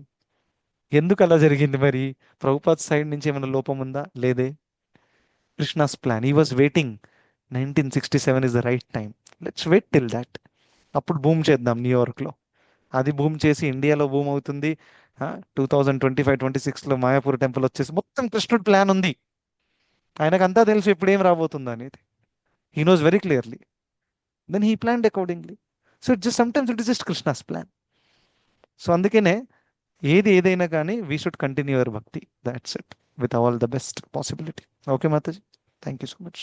ఎందుకు అలా జరిగింది మరి? ప్రభుపాద్ సైడ్ నుంచి ఏమైనా లోపం ఉందా? లేదే. Krishna's plan, he was waiting. 1967 is the right time, let's wait till that. అప్పుడు బూమ్ చేద్దాం న్యూయార్క్లో. అది బూమ్ చేసి ఇండియాలో బూమ్ అవుతుంది. 2025-26లో మాయాపూర్ టెంపుల్ వచ్చేసి మొత్తం కృష్ణుడి ప్లాన్ ఉంది. ఆయనకంతా తెలుసు ఇప్పుడు ఏం రాబోతుందో అనేది. He knows very clearly. Then he planned accordingly. So it just sometimes it is just Krishna's plan. So అందుకనే ఏదైనా కానీ వీ షుడ్ కంటిన్యూ అవర్ భక్తి. That's it, with all the best possibility. Okay Mataji, thank you so much.